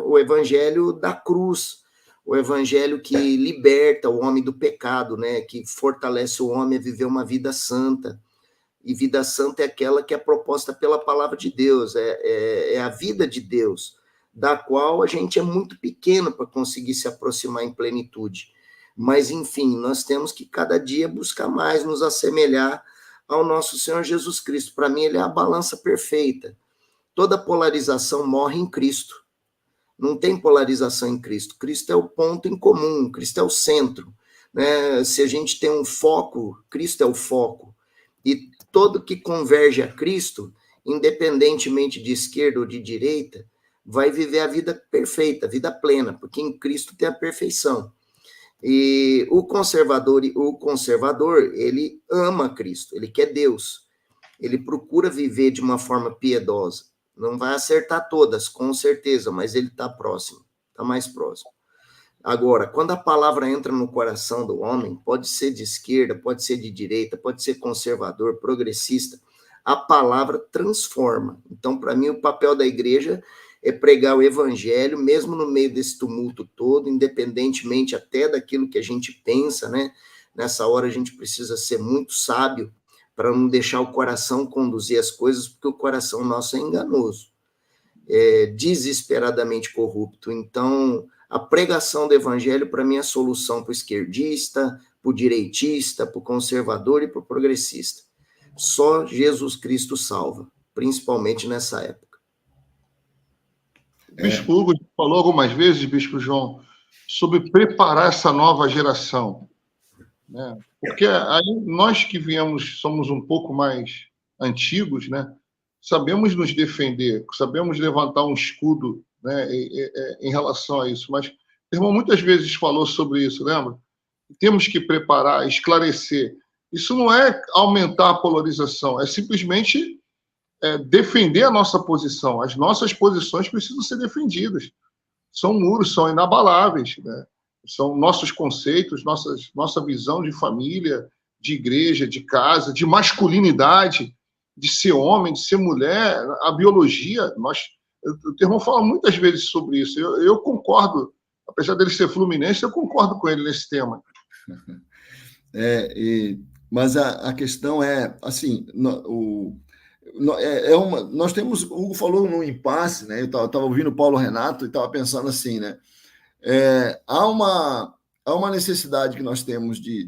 o evangelho da cruz, o evangelho que liberta o homem do pecado, né? Que fortalece o homem a viver uma vida santa. E vida santa é aquela que é proposta pela palavra de Deus, é a vida de Deus, da qual a gente é muito pequeno para conseguir se aproximar em plenitude. Mas, enfim, nós temos que cada dia buscar mais nos assemelhar ao nosso Senhor Jesus Cristo. Para mim, ele é a balança perfeita. Toda polarização morre em Cristo. Não tem polarização em Cristo. Cristo é o ponto em comum, Cristo é o centro, né? Se a gente tem um foco, Cristo é o foco. E todo que converge a Cristo, independentemente de esquerda ou de direita, vai viver a vida perfeita, a vida plena, porque em Cristo tem a perfeição. E o conservador, ele ama Cristo, ele quer Deus, ele procura viver de uma forma piedosa. Não vai acertar todas, com certeza, mas ele está próximo, está mais próximo. Agora, quando a palavra entra no coração do homem, pode ser de esquerda, pode ser de direita, pode ser conservador, progressista, a palavra transforma. Então, para mim, o papel da igreja é pregar o evangelho, mesmo no meio desse tumulto todo, independentemente até daquilo que a gente pensa, né? Nessa hora a gente precisa ser muito sábio para não deixar o coração conduzir as coisas, porque o coração nosso é enganoso, é desesperadamente corrupto. Então, a pregação do evangelho, para mim, é a solução para o esquerdista, para o direitista, para o conservador e para o progressista. Só Jesus Cristo salva, principalmente nessa época. O Bispo Hugo falou algumas vezes, Bispo João, sobre preparar essa nova geração, né? Porque aí nós que viemos, somos um pouco mais antigos, né? Sabemos nos defender, sabemos levantar um escudo, né, em relação a isso. Mas o irmão muitas vezes falou sobre isso, lembra? Temos que preparar, esclarecer. Isso não é aumentar a polarização, é simplesmente defender a nossa posição. As nossas posições precisam ser defendidas. São muros, são inabaláveis, né? São nossos conceitos, nossa visão de família, de igreja, de casa, de masculinidade, de ser homem, de ser mulher, a biologia. O irmão fala muitas vezes sobre isso. Eu concordo, apesar dele ser fluminense, eu concordo com ele nesse tema. Mas a questão é, assim, nós temos, o Hugo falou num impasse, né? Eu estava ouvindo o Paulo Renato e estava pensando assim, né? Há uma necessidade que nós temos de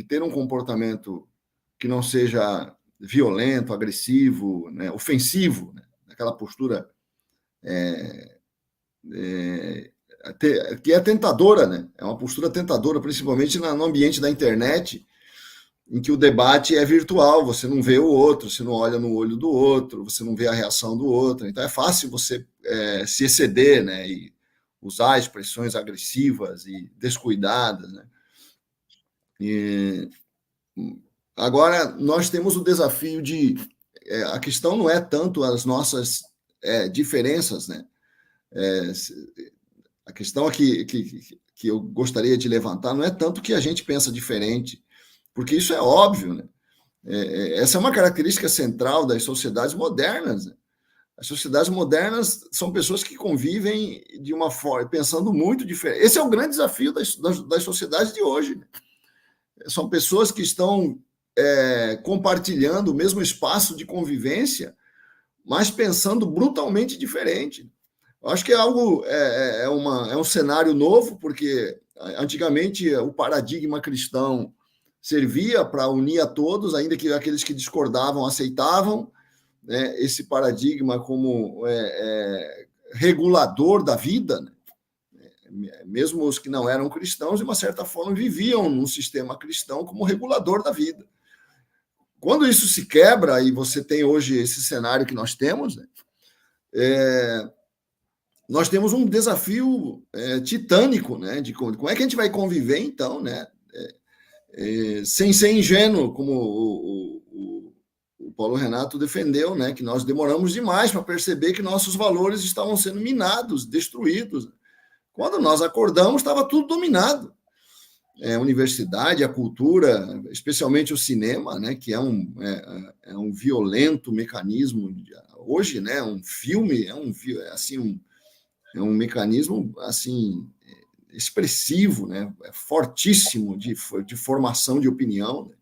ter um comportamento que não seja violento, agressivo, né? Ofensivo, né? Aquela postura que é tentadora, né? É uma postura tentadora, principalmente no ambiente da internet, em que o debate é virtual, você não vê o outro, você não olha no olho do outro, você não vê a reação do outro, então é fácil você se exceder, né, e usar expressões agressivas e descuidadas, né? E agora nós temos o desafio de a questão não é tanto as nossas diferenças, né? A questão que eu gostaria de levantar não é tanto que a gente pensa diferente, porque isso é óbvio, né? Essa é uma característica central das sociedades modernas, né? As sociedades modernas são pessoas que convivem de uma forma, pensando muito diferente. Esse é o grande desafio das sociedades de hoje, né? São pessoas que estão compartilhando o mesmo espaço de convivência, mas pensando brutalmente diferente. Eu acho que é algo, é um cenário novo, porque antigamente o paradigma cristão servia para unir a todos, ainda que aqueles que discordavam aceitavam, né, esse paradigma como regulador da vida, né? Mesmo os que não eram cristãos, de uma certa forma, viviam num sistema cristão como regulador da vida. Quando isso se quebra, e você tem hoje esse cenário que nós temos, né, nós temos um desafio titânico, né, de como é que a gente vai conviver, então, né, sem ser ingênuo, como o Paulo Renato defendeu, né, que nós demoramos demais para perceber que nossos valores estavam sendo minados, destruídos. Quando nós acordamos, estava tudo dominado. A universidade, a cultura, especialmente o cinema, né, que é um violento mecanismo. Hoje, né, um filme é um mecanismo assim expressivo, né, fortíssimo de formação de opinião.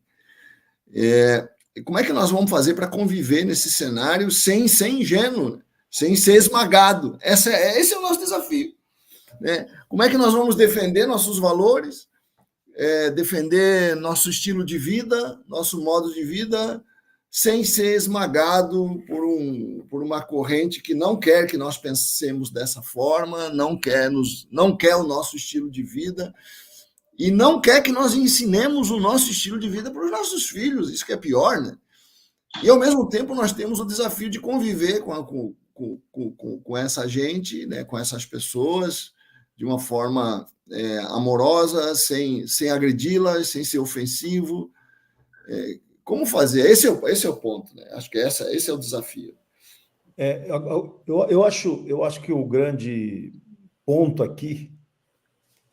Como é que nós vamos fazer para conviver nesse cenário sem ser ingênuo, né? Sem ser esmagado? Esse é o nosso desafio, né? Como é que nós vamos defender nossos valores, defender nosso estilo de vida, nosso modo de vida, sem ser esmagado por uma corrente que não quer que nós pensemos dessa forma, não quer o nosso estilo de vida, e não quer que nós ensinemos o nosso estilo de vida para os nossos filhos, isso que é pior, né? E, ao mesmo tempo, nós temos o desafio de conviver com essa gente, né, com essas pessoas, de uma forma amorosa, sem agredi-las, sem ser ofensivo. Como fazer? Esse é o ponto, né? Acho que esse é o desafio. Eu acho que o grande ponto aqui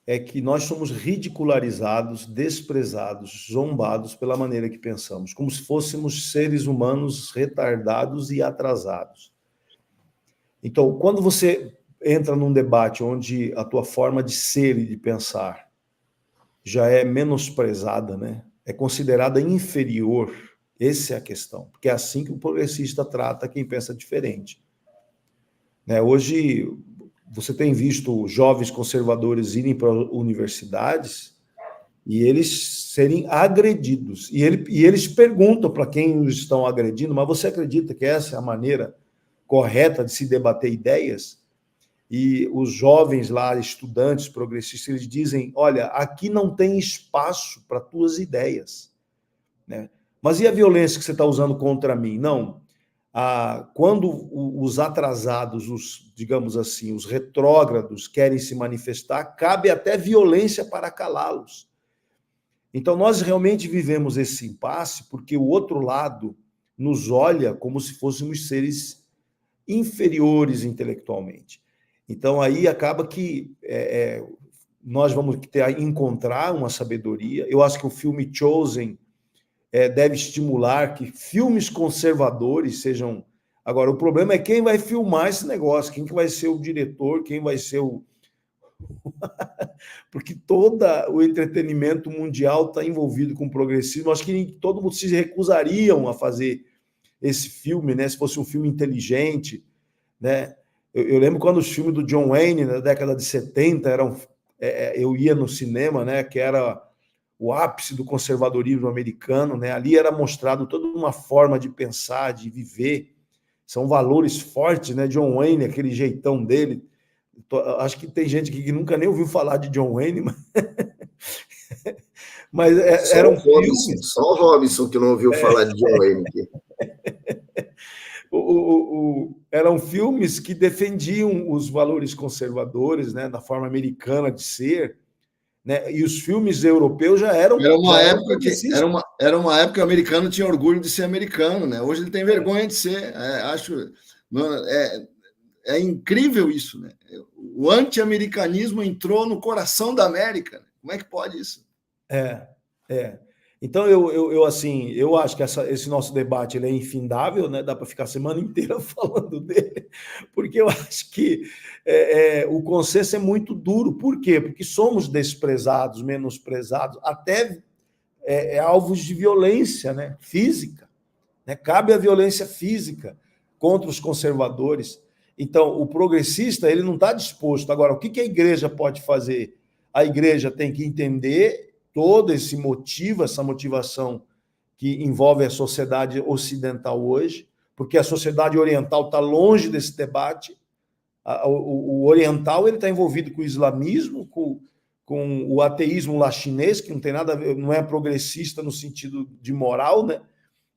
é que nós somos ridicularizados, desprezados, zombados pela maneira que pensamos, como se fôssemos seres humanos retardados e atrasados. Então, quando você entra num debate onde a tua forma de ser e de pensar já é menosprezada, né? É considerada inferior, essa é a questão, porque é assim que o progressista trata quem pensa diferente. Né? Hoje, você tem visto jovens conservadores irem para universidades e eles serem agredidos. E eles perguntam para quem os estão agredindo, mas você acredita que essa é a maneira correta de se debater ideias? E os jovens lá, estudantes progressistas, eles dizem, olha, aqui não tem espaço para tuas ideias. Né? Mas e a violência que você está usando contra mim? Não. Quando os atrasados, digamos assim, os retrógrados querem se manifestar, cabe até violência para calá-los. Então, nós realmente vivemos esse impasse porque o outro lado nos olha como se fôssemos seres inferiores intelectualmente. Então, aí acaba que nós vamos encontrar uma sabedoria. Eu acho que o filme Chosen deve estimular que filmes conservadores sejam... Agora, o problema é quem vai filmar esse negócio, quem que vai ser o diretor, quem vai ser o... Porque todo o entretenimento mundial está envolvido com o progressismo. Acho que todo mundo se recusariam a fazer esse filme, né? Se fosse um filme inteligente, né? Eu lembro quando os filmes do John Wayne, na década de 70, eu ia no cinema, né? Que era o ápice do conservadorismo americano, né? Ali era mostrado toda uma forma de pensar, de viver. São valores fortes, né? John Wayne, aquele jeitão dele. Acho que tem gente aqui que nunca nem ouviu falar de John Wayne, mas eram filmes... Só o Robinson que não ouviu falar de John Wayne aqui. Eram filmes que defendiam os valores conservadores, né? Da forma americana de ser. Né? E os filmes europeus já eram... Era uma época que o americano tinha orgulho de ser americano, né? Hoje ele tem vergonha de ser. É incrível isso, né? O anti-americanismo entrou no coração da América. Como é que pode isso? Então, eu acho que esse nosso debate ele é infindável, né? Dá para ficar a semana inteira falando dele, porque eu acho que o consenso é muito duro. Por quê? Porque somos desprezados, menosprezados, até alvos de violência, né? Física. Né? Cabe a violência física contra os conservadores. Então, o progressista ele não está disposto. Agora, o que a igreja pode fazer? A igreja tem que entender todo esse motivo, essa motivação que envolve a sociedade ocidental hoje, porque a sociedade oriental está longe desse debate. O oriental ele está envolvido com o islamismo, com o ateísmo lá chinês, que não tem nada a ver, não é progressista no sentido de moral, né?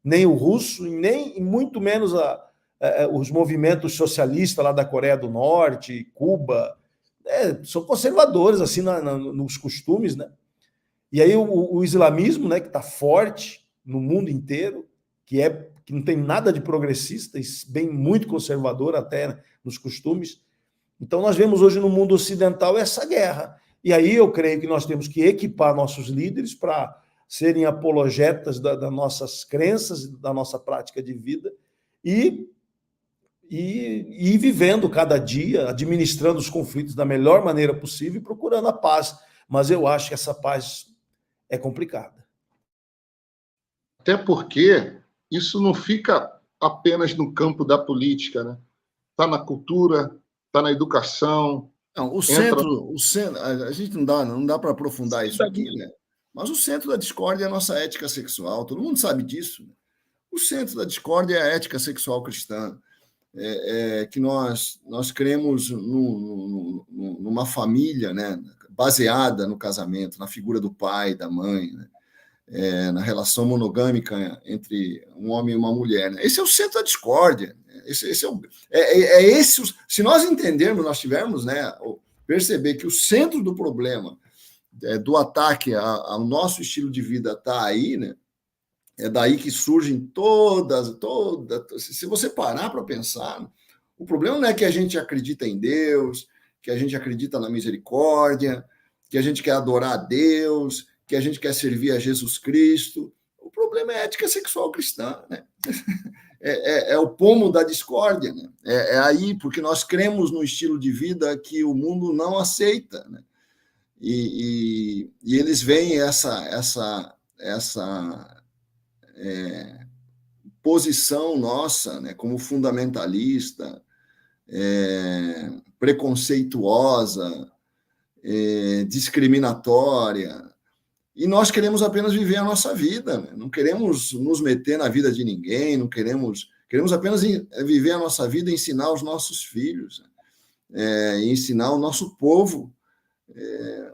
Nem o russo, nem muito menos os movimentos socialistas lá da Coreia do Norte, Cuba, são conservadores assim nos costumes, né? E aí o islamismo, né, que está forte no mundo inteiro, que não tem nada de progressista, bem muito conservador até nos costumes. Então nós vemos hoje no mundo ocidental essa guerra. E aí eu creio que nós temos que equipar nossos líderes para serem apologetas das nossas crenças, da nossa prática de vida e vivendo cada dia, administrando os conflitos da melhor maneira possível e procurando a paz. Mas eu acho que essa paz é complicada. Até porque isso não fica apenas no campo da política, né? Está na cultura, está na educação. Não, o centro, a gente não dá para aprofundar isso aqui, né? Mas o centro da discórdia é a nossa ética sexual, todo mundo sabe disso. Né? O centro da discórdia é a ética sexual cristã, que nós cremos numa família, né? Baseada no casamento, na figura do pai, da mãe, né? Na relação monogâmica entre um homem e uma mulher. Né? Esse é o centro da discórdia. Né? Se nós entendermos, nós tivermos, né, perceber que o centro do problema do ataque ao nosso estilo de vida está aí, né? É daí que surgem todas. Se você parar para pensar, o problema não é que a gente acredita em Deus, que a gente acredita na misericórdia, que a gente quer adorar a Deus, que a gente quer servir a Jesus Cristo. O problema é a ética sexual cristã, né? É o pomo da discórdia, né? É aí, porque nós cremos no estilo de vida que o mundo não aceita, né? E eles veem essa posição nossa, né, como fundamentalista, preconceituosa, discriminatória, e nós queremos apenas viver a nossa vida, né? Não queremos nos meter na vida de ninguém, não queremos apenas viver a nossa vida e ensinar os nossos filhos, ensinar o nosso povo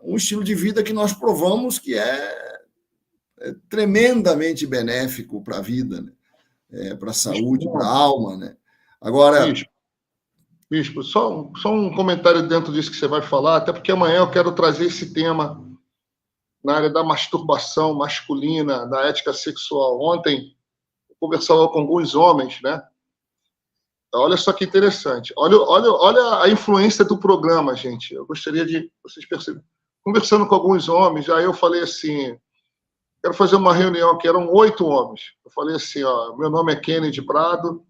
um estilo de vida que nós provamos que é tremendamente benéfico para a vida, né? Para a saúde, para a alma, né? Agora... Bispo, só um comentário dentro disso que você vai falar, até porque amanhã eu quero trazer esse tema na área da masturbação masculina, da ética sexual. Ontem eu conversava com alguns homens, né? Olha só que interessante. Olha a influência do programa, gente. Eu gostaria de vocês perceberem. Conversando com alguns homens, aí eu falei assim, quero fazer uma reunião que eram 8 homens. Eu falei assim, ó, meu nome é Kennedy Prado,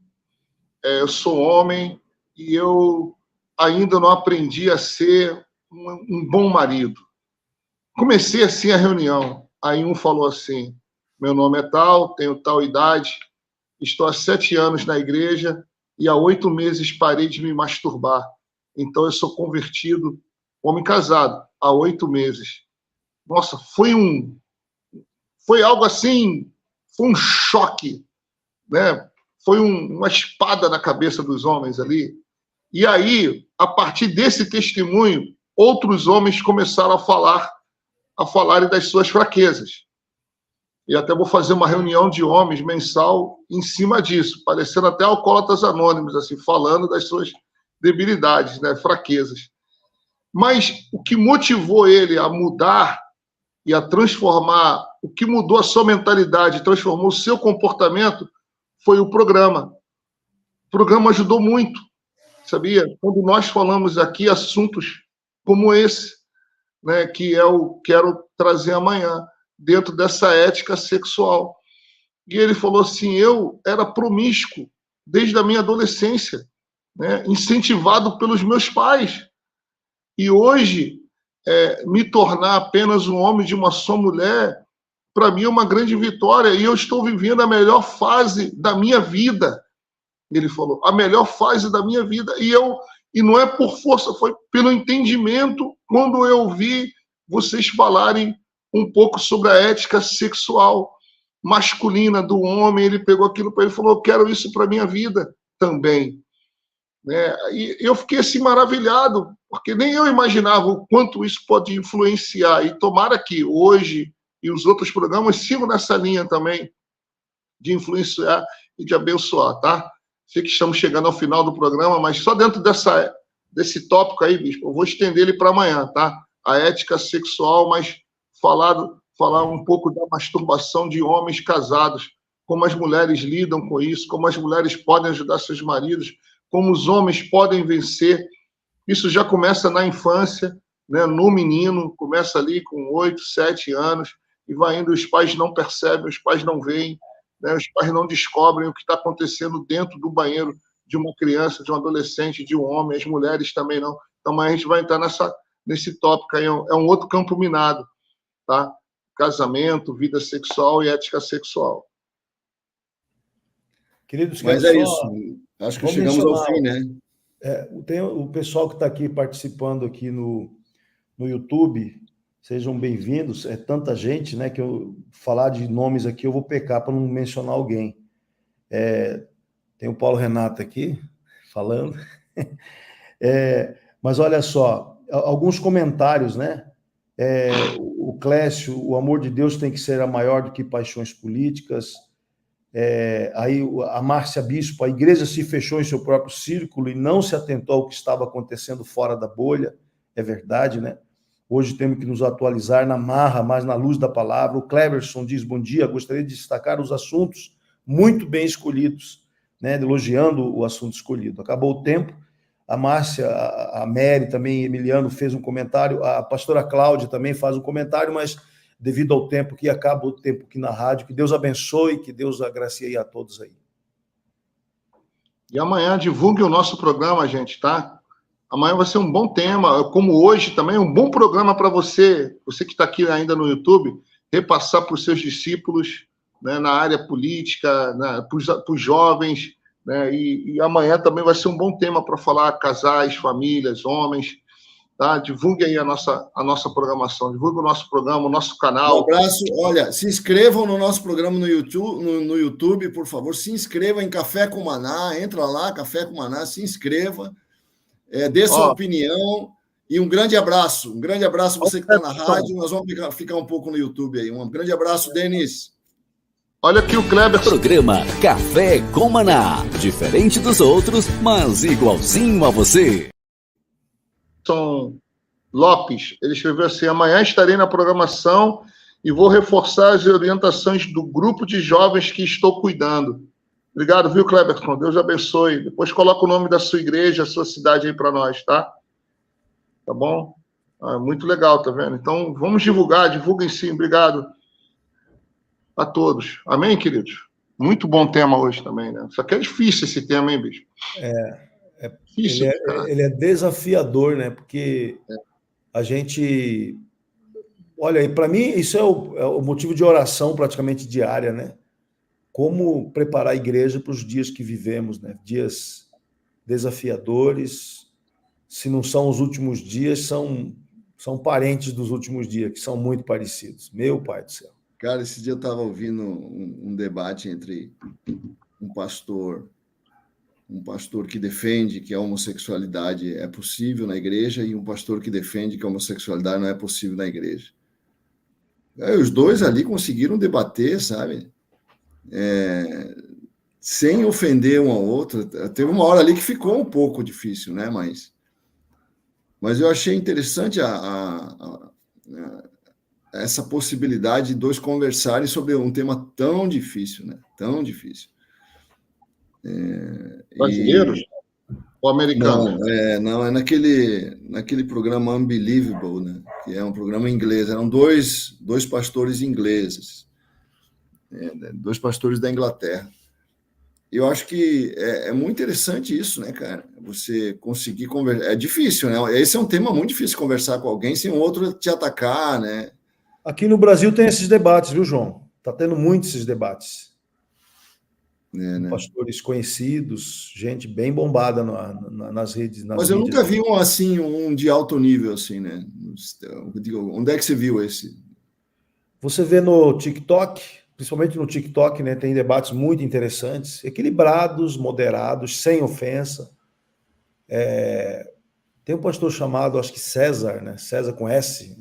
eu sou homem e eu ainda não aprendi a ser um bom marido. Comecei assim a reunião. Aí um falou assim, meu nome é tal, tenho tal idade, estou há 7 anos na igreja e há 8 meses parei de me masturbar. Então eu sou convertido, homem casado, há 8 meses. Nossa, foi algo assim, foi um choque, né? Foi uma espada na cabeça dos homens ali. E aí, a partir desse testemunho, outros homens começaram a falarem das suas fraquezas. E até vou fazer uma reunião de homens mensal em cima disso, parecendo até alcoólatras anônimos, assim, falando das suas debilidades, né, fraquezas. Mas o que motivou ele a mudar e a transformar, o que mudou a sua mentalidade, transformou o seu comportamento, foi o programa. O programa ajudou muito, sabia? Quando nós falamos aqui assuntos como esse, né, que eu quero trazer amanhã, dentro dessa ética sexual. E ele falou assim, eu era promíscuo desde a minha adolescência, né, incentivado pelos meus pais. E hoje, me tornar apenas um homem de uma só mulher, para mim é uma grande vitória, e eu estou vivendo a melhor fase da minha vida. Ele falou, a melhor fase da minha vida. E não é por força, foi pelo entendimento, quando eu vi vocês falarem um pouco sobre a ética sexual masculina do homem. Ele pegou aquilo para ele e falou, eu quero isso para a minha vida também. Né? E eu fiquei assim maravilhado, porque nem eu imaginava o quanto isso pode influenciar. E tomara que hoje e os outros programas sigam nessa linha também de influenciar e de abençoar, tá? Sei que estamos chegando ao final do programa, mas só dentro desse tópico aí, bispo, eu vou estender ele para amanhã, tá? A ética sexual, mas falar um pouco da masturbação de homens casados, como as mulheres lidam com isso, como as mulheres podem ajudar seus maridos, como os homens podem vencer. Isso já começa na infância, né? No menino, começa ali com 8, 7 anos, e vai indo, os pais não percebem, os pais não veem, né? Os pais não descobrem o que está acontecendo dentro do banheiro de uma criança, de um adolescente, de um homem, as mulheres também não. Então, amanhã a gente vai entrar nesse tópico aí, é um outro campo minado, tá? Casamento, vida sexual e ética sexual. Queridos, mas é isso. Acho que chegamos ao fim, né? Tem o pessoal que está aqui participando aqui no YouTube, sejam bem-vindos. É tanta gente, né, que eu falar de nomes aqui, eu vou pecar para não mencionar alguém. Tem o Paulo Renato aqui, falando. Mas olha só, alguns comentários, né? O Clécio, o amor de Deus tem que ser maior do que paixões políticas. Aí a Márcia Bispo, a igreja se fechou em seu próprio círculo e não se atentou ao que estava acontecendo fora da bolha. É verdade, né? Hoje temos que nos atualizar na marra, mas na luz da palavra. O Cleverson diz, bom dia, gostaria de destacar os assuntos muito bem escolhidos, né? Elogiando o assunto escolhido. Acabou o tempo. A Márcia, a Mary também, Emiliano fez um comentário, a pastora Cláudia também faz um comentário, mas devido ao tempo que acaba o tempo aqui na rádio, que Deus abençoe, que Deus agracie a todos aí. E amanhã divulgue o nosso programa, gente, tá? Amanhã vai ser um bom tema, como hoje também, um bom programa para você que está aqui ainda no YouTube, repassar para os seus discípulos, né, na área política, né, para os jovens, né, e amanhã também vai ser um bom tema para falar casais, famílias, homens, tá? Divulgue aí a nossa programação, divulgue o nosso programa, o nosso canal. Um abraço, olha, se inscrevam no nosso programa no YouTube, por favor, se inscreva em Café com Maná, entra lá, Café com Maná, se inscreva, dê sua opinião, e um grande abraço você que está na rádio, nós vamos ficar um pouco no YouTube aí, um grande abraço, Denis. Olha aqui o Kleber. Programa Café com Maná, diferente dos outros, mas igualzinho a você. Lopes, ele escreveu assim, amanhã estarei na programação e vou reforçar as orientações do grupo de jovens que estou cuidando. Obrigado, viu, Cleberson? Deus abençoe. Depois coloca o nome da sua igreja, a sua cidade aí para nós, tá? Tá bom? Muito legal, tá vendo? Então, vamos divulguem sim. Obrigado a todos. Amém, queridos? Muito bom tema hoje também, né? Só que é difícil esse tema, hein, bicho? Difícil, ele é desafiador, né? Porque a gente... Olha, para mim, isso é o motivo de oração praticamente diária, né? Como preparar a igreja para os dias que vivemos, né? Dias desafiadores. Se não são os últimos dias, são parentes dos últimos dias, que são muito parecidos. Meu Pai do céu. Cara, esse dia eu estava ouvindo um debate entre um pastor que defende que a homossexualidade é possível na igreja e um pastor que defende que a homossexualidade não é possível na igreja. Aí, os dois ali conseguiram debater, sabe? Sem ofender um ao outro. Teve uma hora ali que ficou um pouco difícil, né? Mas eu achei interessante essa possibilidade de dois conversarem sobre um tema tão difícil, né? Tão difícil. Brasileiros? Ou americanos? Não, é naquele programa Unbelievable, né? Que é um programa inglês. Eram dois pastores ingleses, dois pastores da Inglaterra. Eu acho que é muito interessante isso, né, cara? Você conseguir conversar. É difícil, né? Esse é um tema muito difícil, conversar com alguém sem o outro te atacar, né? Aqui no Brasil tem esses debates, viu, João? Está tendo muitos esses debates. Né? Pastores conhecidos, gente bem bombada nas redes. Mas eu nunca vi um de alto nível, assim, né? Onde é que você viu esse? Você vê no TikTok, principalmente no TikTok, né? Tem debates muito interessantes, equilibrados, moderados, sem ofensa. Tem um pastor chamado, acho que César, né? César com S.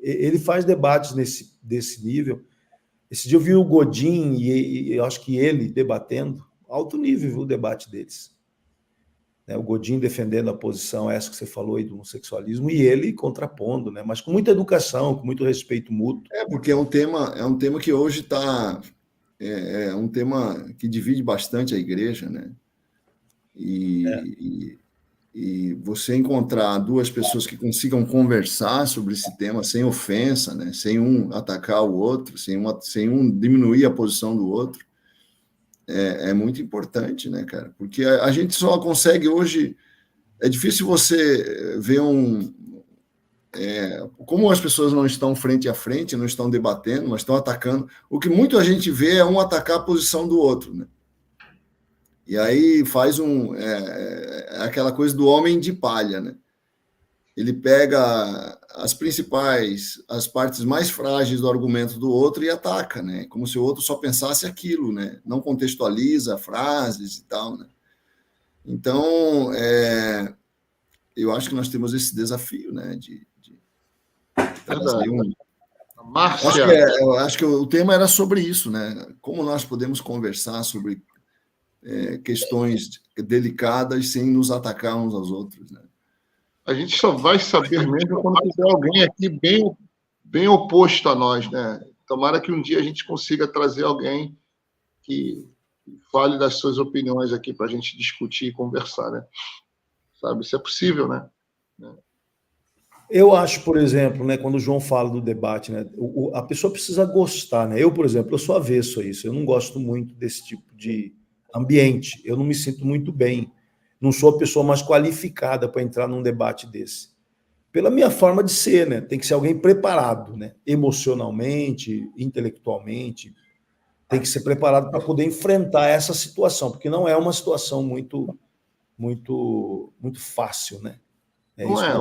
Ele faz debates desse nível. Esse dia eu vi o Godin e eu acho que ele debatendo, alto nível o debate deles. O Godin defendendo a posição essa que você falou aí do homossexualismo e ele contrapondo, né? Mas com muita educação, com muito respeito mútuo. Porque é um tema que hoje está... É um tema que divide bastante a igreja, né? E você encontrar duas pessoas que consigam conversar sobre esse tema sem ofensa, né? Sem um atacar o outro, sem um diminuir a posição do outro, é muito importante, né, cara? Porque a gente só consegue hoje... É difícil você ver como as pessoas não estão frente a frente, não estão debatendo, mas estão atacando. O que muito a gente vê é um atacar a posição do outro, né? E aí faz aquela coisa do homem de palha, né? Ele pega as partes mais frágeis do argumento do outro e ataca, né? Como se o outro só pensasse aquilo, né? Não contextualiza frases e tal, né? Então, eu acho que nós temos esse desafio, né? De trazer Márcia. Eu acho que o tema era sobre isso, né? Como nós podemos conversar sobre questões delicadas sem nos atacar uns aos outros, né? A gente só vai saber mesmo quando tiver alguém aqui bem oposto a nós, né? Tomara que um dia a gente consiga trazer alguém que fale das suas opiniões aqui para a gente discutir e conversar, né? Sabe, isso é possível, né? Eu acho, por exemplo, né, quando o João fala do debate, né, a pessoa precisa gostar, né? Eu, por exemplo, eu sou avesso a isso. Eu não gosto muito desse tipo de ambiente. Eu não me sinto muito bem. Não sou a pessoa mais qualificada para entrar num debate desse. Pela minha forma de ser, né? Tem que ser alguém preparado, né? Emocionalmente, intelectualmente. Tem que ser preparado para poder enfrentar essa situação, porque não é uma situação muito fácil, né? Não é.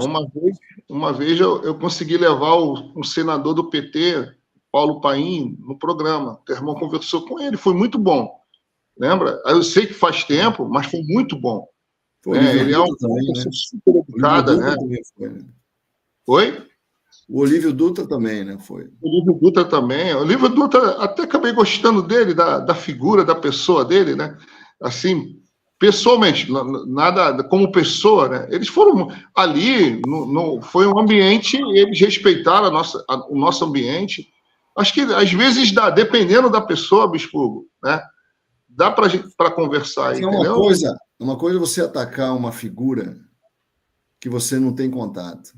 Uma vez eu consegui levar um senador do PT, Paulo Paim, no programa. O irmão conversou com ele, foi muito bom. Lembra? Eu sei que faz tempo, mas foi muito bom. Ele é uma pessoa super educada, né? Oi? O Olívio Dutra também, né? Foi. O Olívio Dutra também. O Olívio Dutra, até acabei gostando dele, da figura, da pessoa dele, né? Assim, pessoalmente, nada como pessoa, né? Eles foram ali, foi um ambiente, eles respeitaram o nosso ambiente. Acho que, às vezes, dependendo da pessoa, Bispo Hugo, né? Dá para conversar, entendeu? Uma coisa é você atacar uma figura que você não tem contato.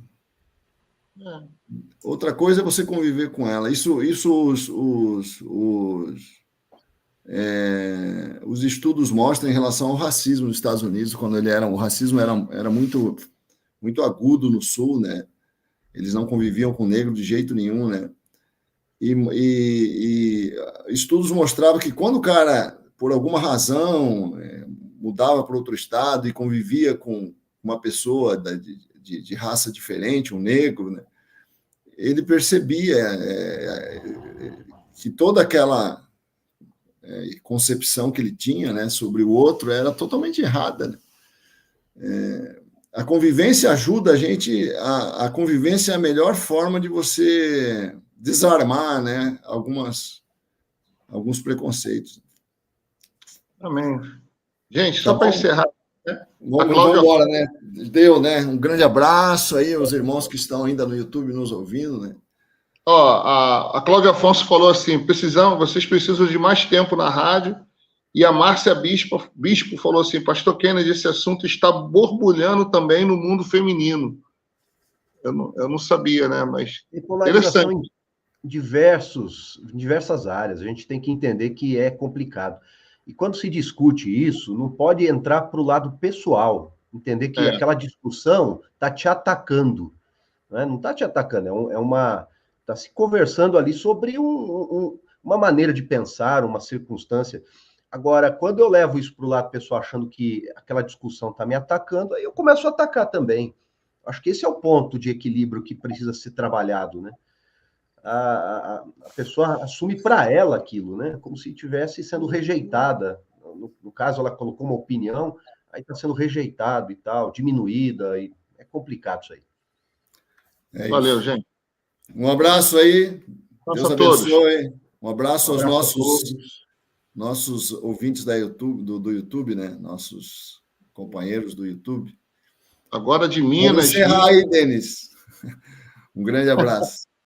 Outra coisa é você conviver com ela. Isso os estudos mostram em relação ao racismo nos Estados Unidos, quando o racismo era muito, muito agudo no Sul, né? Eles não conviviam com negro de jeito nenhum, né? E estudos mostravam que quando o cara, por alguma razão, mudava para outro estado e convivia com uma pessoa de raça diferente, um negro, né? Ele percebia que toda aquela concepção que ele tinha, né, sobre o outro era totalmente errada, né? A convivência ajuda a gente, a convivência é a melhor forma de você desarmar, né, alguns preconceitos. Amém. Gente, só para encerrar, né? Vamos embora, né? Deu, né? Um grande abraço aí aos irmãos que estão ainda no YouTube nos ouvindo, né? A Cláudia Afonso falou assim: vocês precisam de mais tempo na rádio. E a Márcia Bispo falou assim: Pastor Kennedy, esse assunto está borbulhando também no mundo feminino. Eu não sabia, né? Mas e polarização em diversas áreas. A gente tem que entender que é complicado. E quando se discute isso, não pode entrar para o lado pessoal, entender que aquela discussão está te atacando. Né? Não está te atacando, está se conversando ali sobre uma maneira de pensar, uma circunstância. Agora, quando eu levo isso para o lado pessoal, achando que aquela discussão está me atacando, aí eu começo a atacar também. Acho que esse é o ponto de equilíbrio que precisa ser trabalhado, né? A pessoa assume para ela aquilo, né? Como se estivesse sendo rejeitada. No caso, ela colocou uma opinião, aí está sendo rejeitado e tal, diminuída, e é complicado isso aí. Valeu, gente. Um abraço aí. Deus abençoe. Um abraço aos nossos ouvintes do YouTube, né? Nossos companheiros do YouTube. Agora de Minas. Vamos encerrar aí, Denis. Um grande abraço.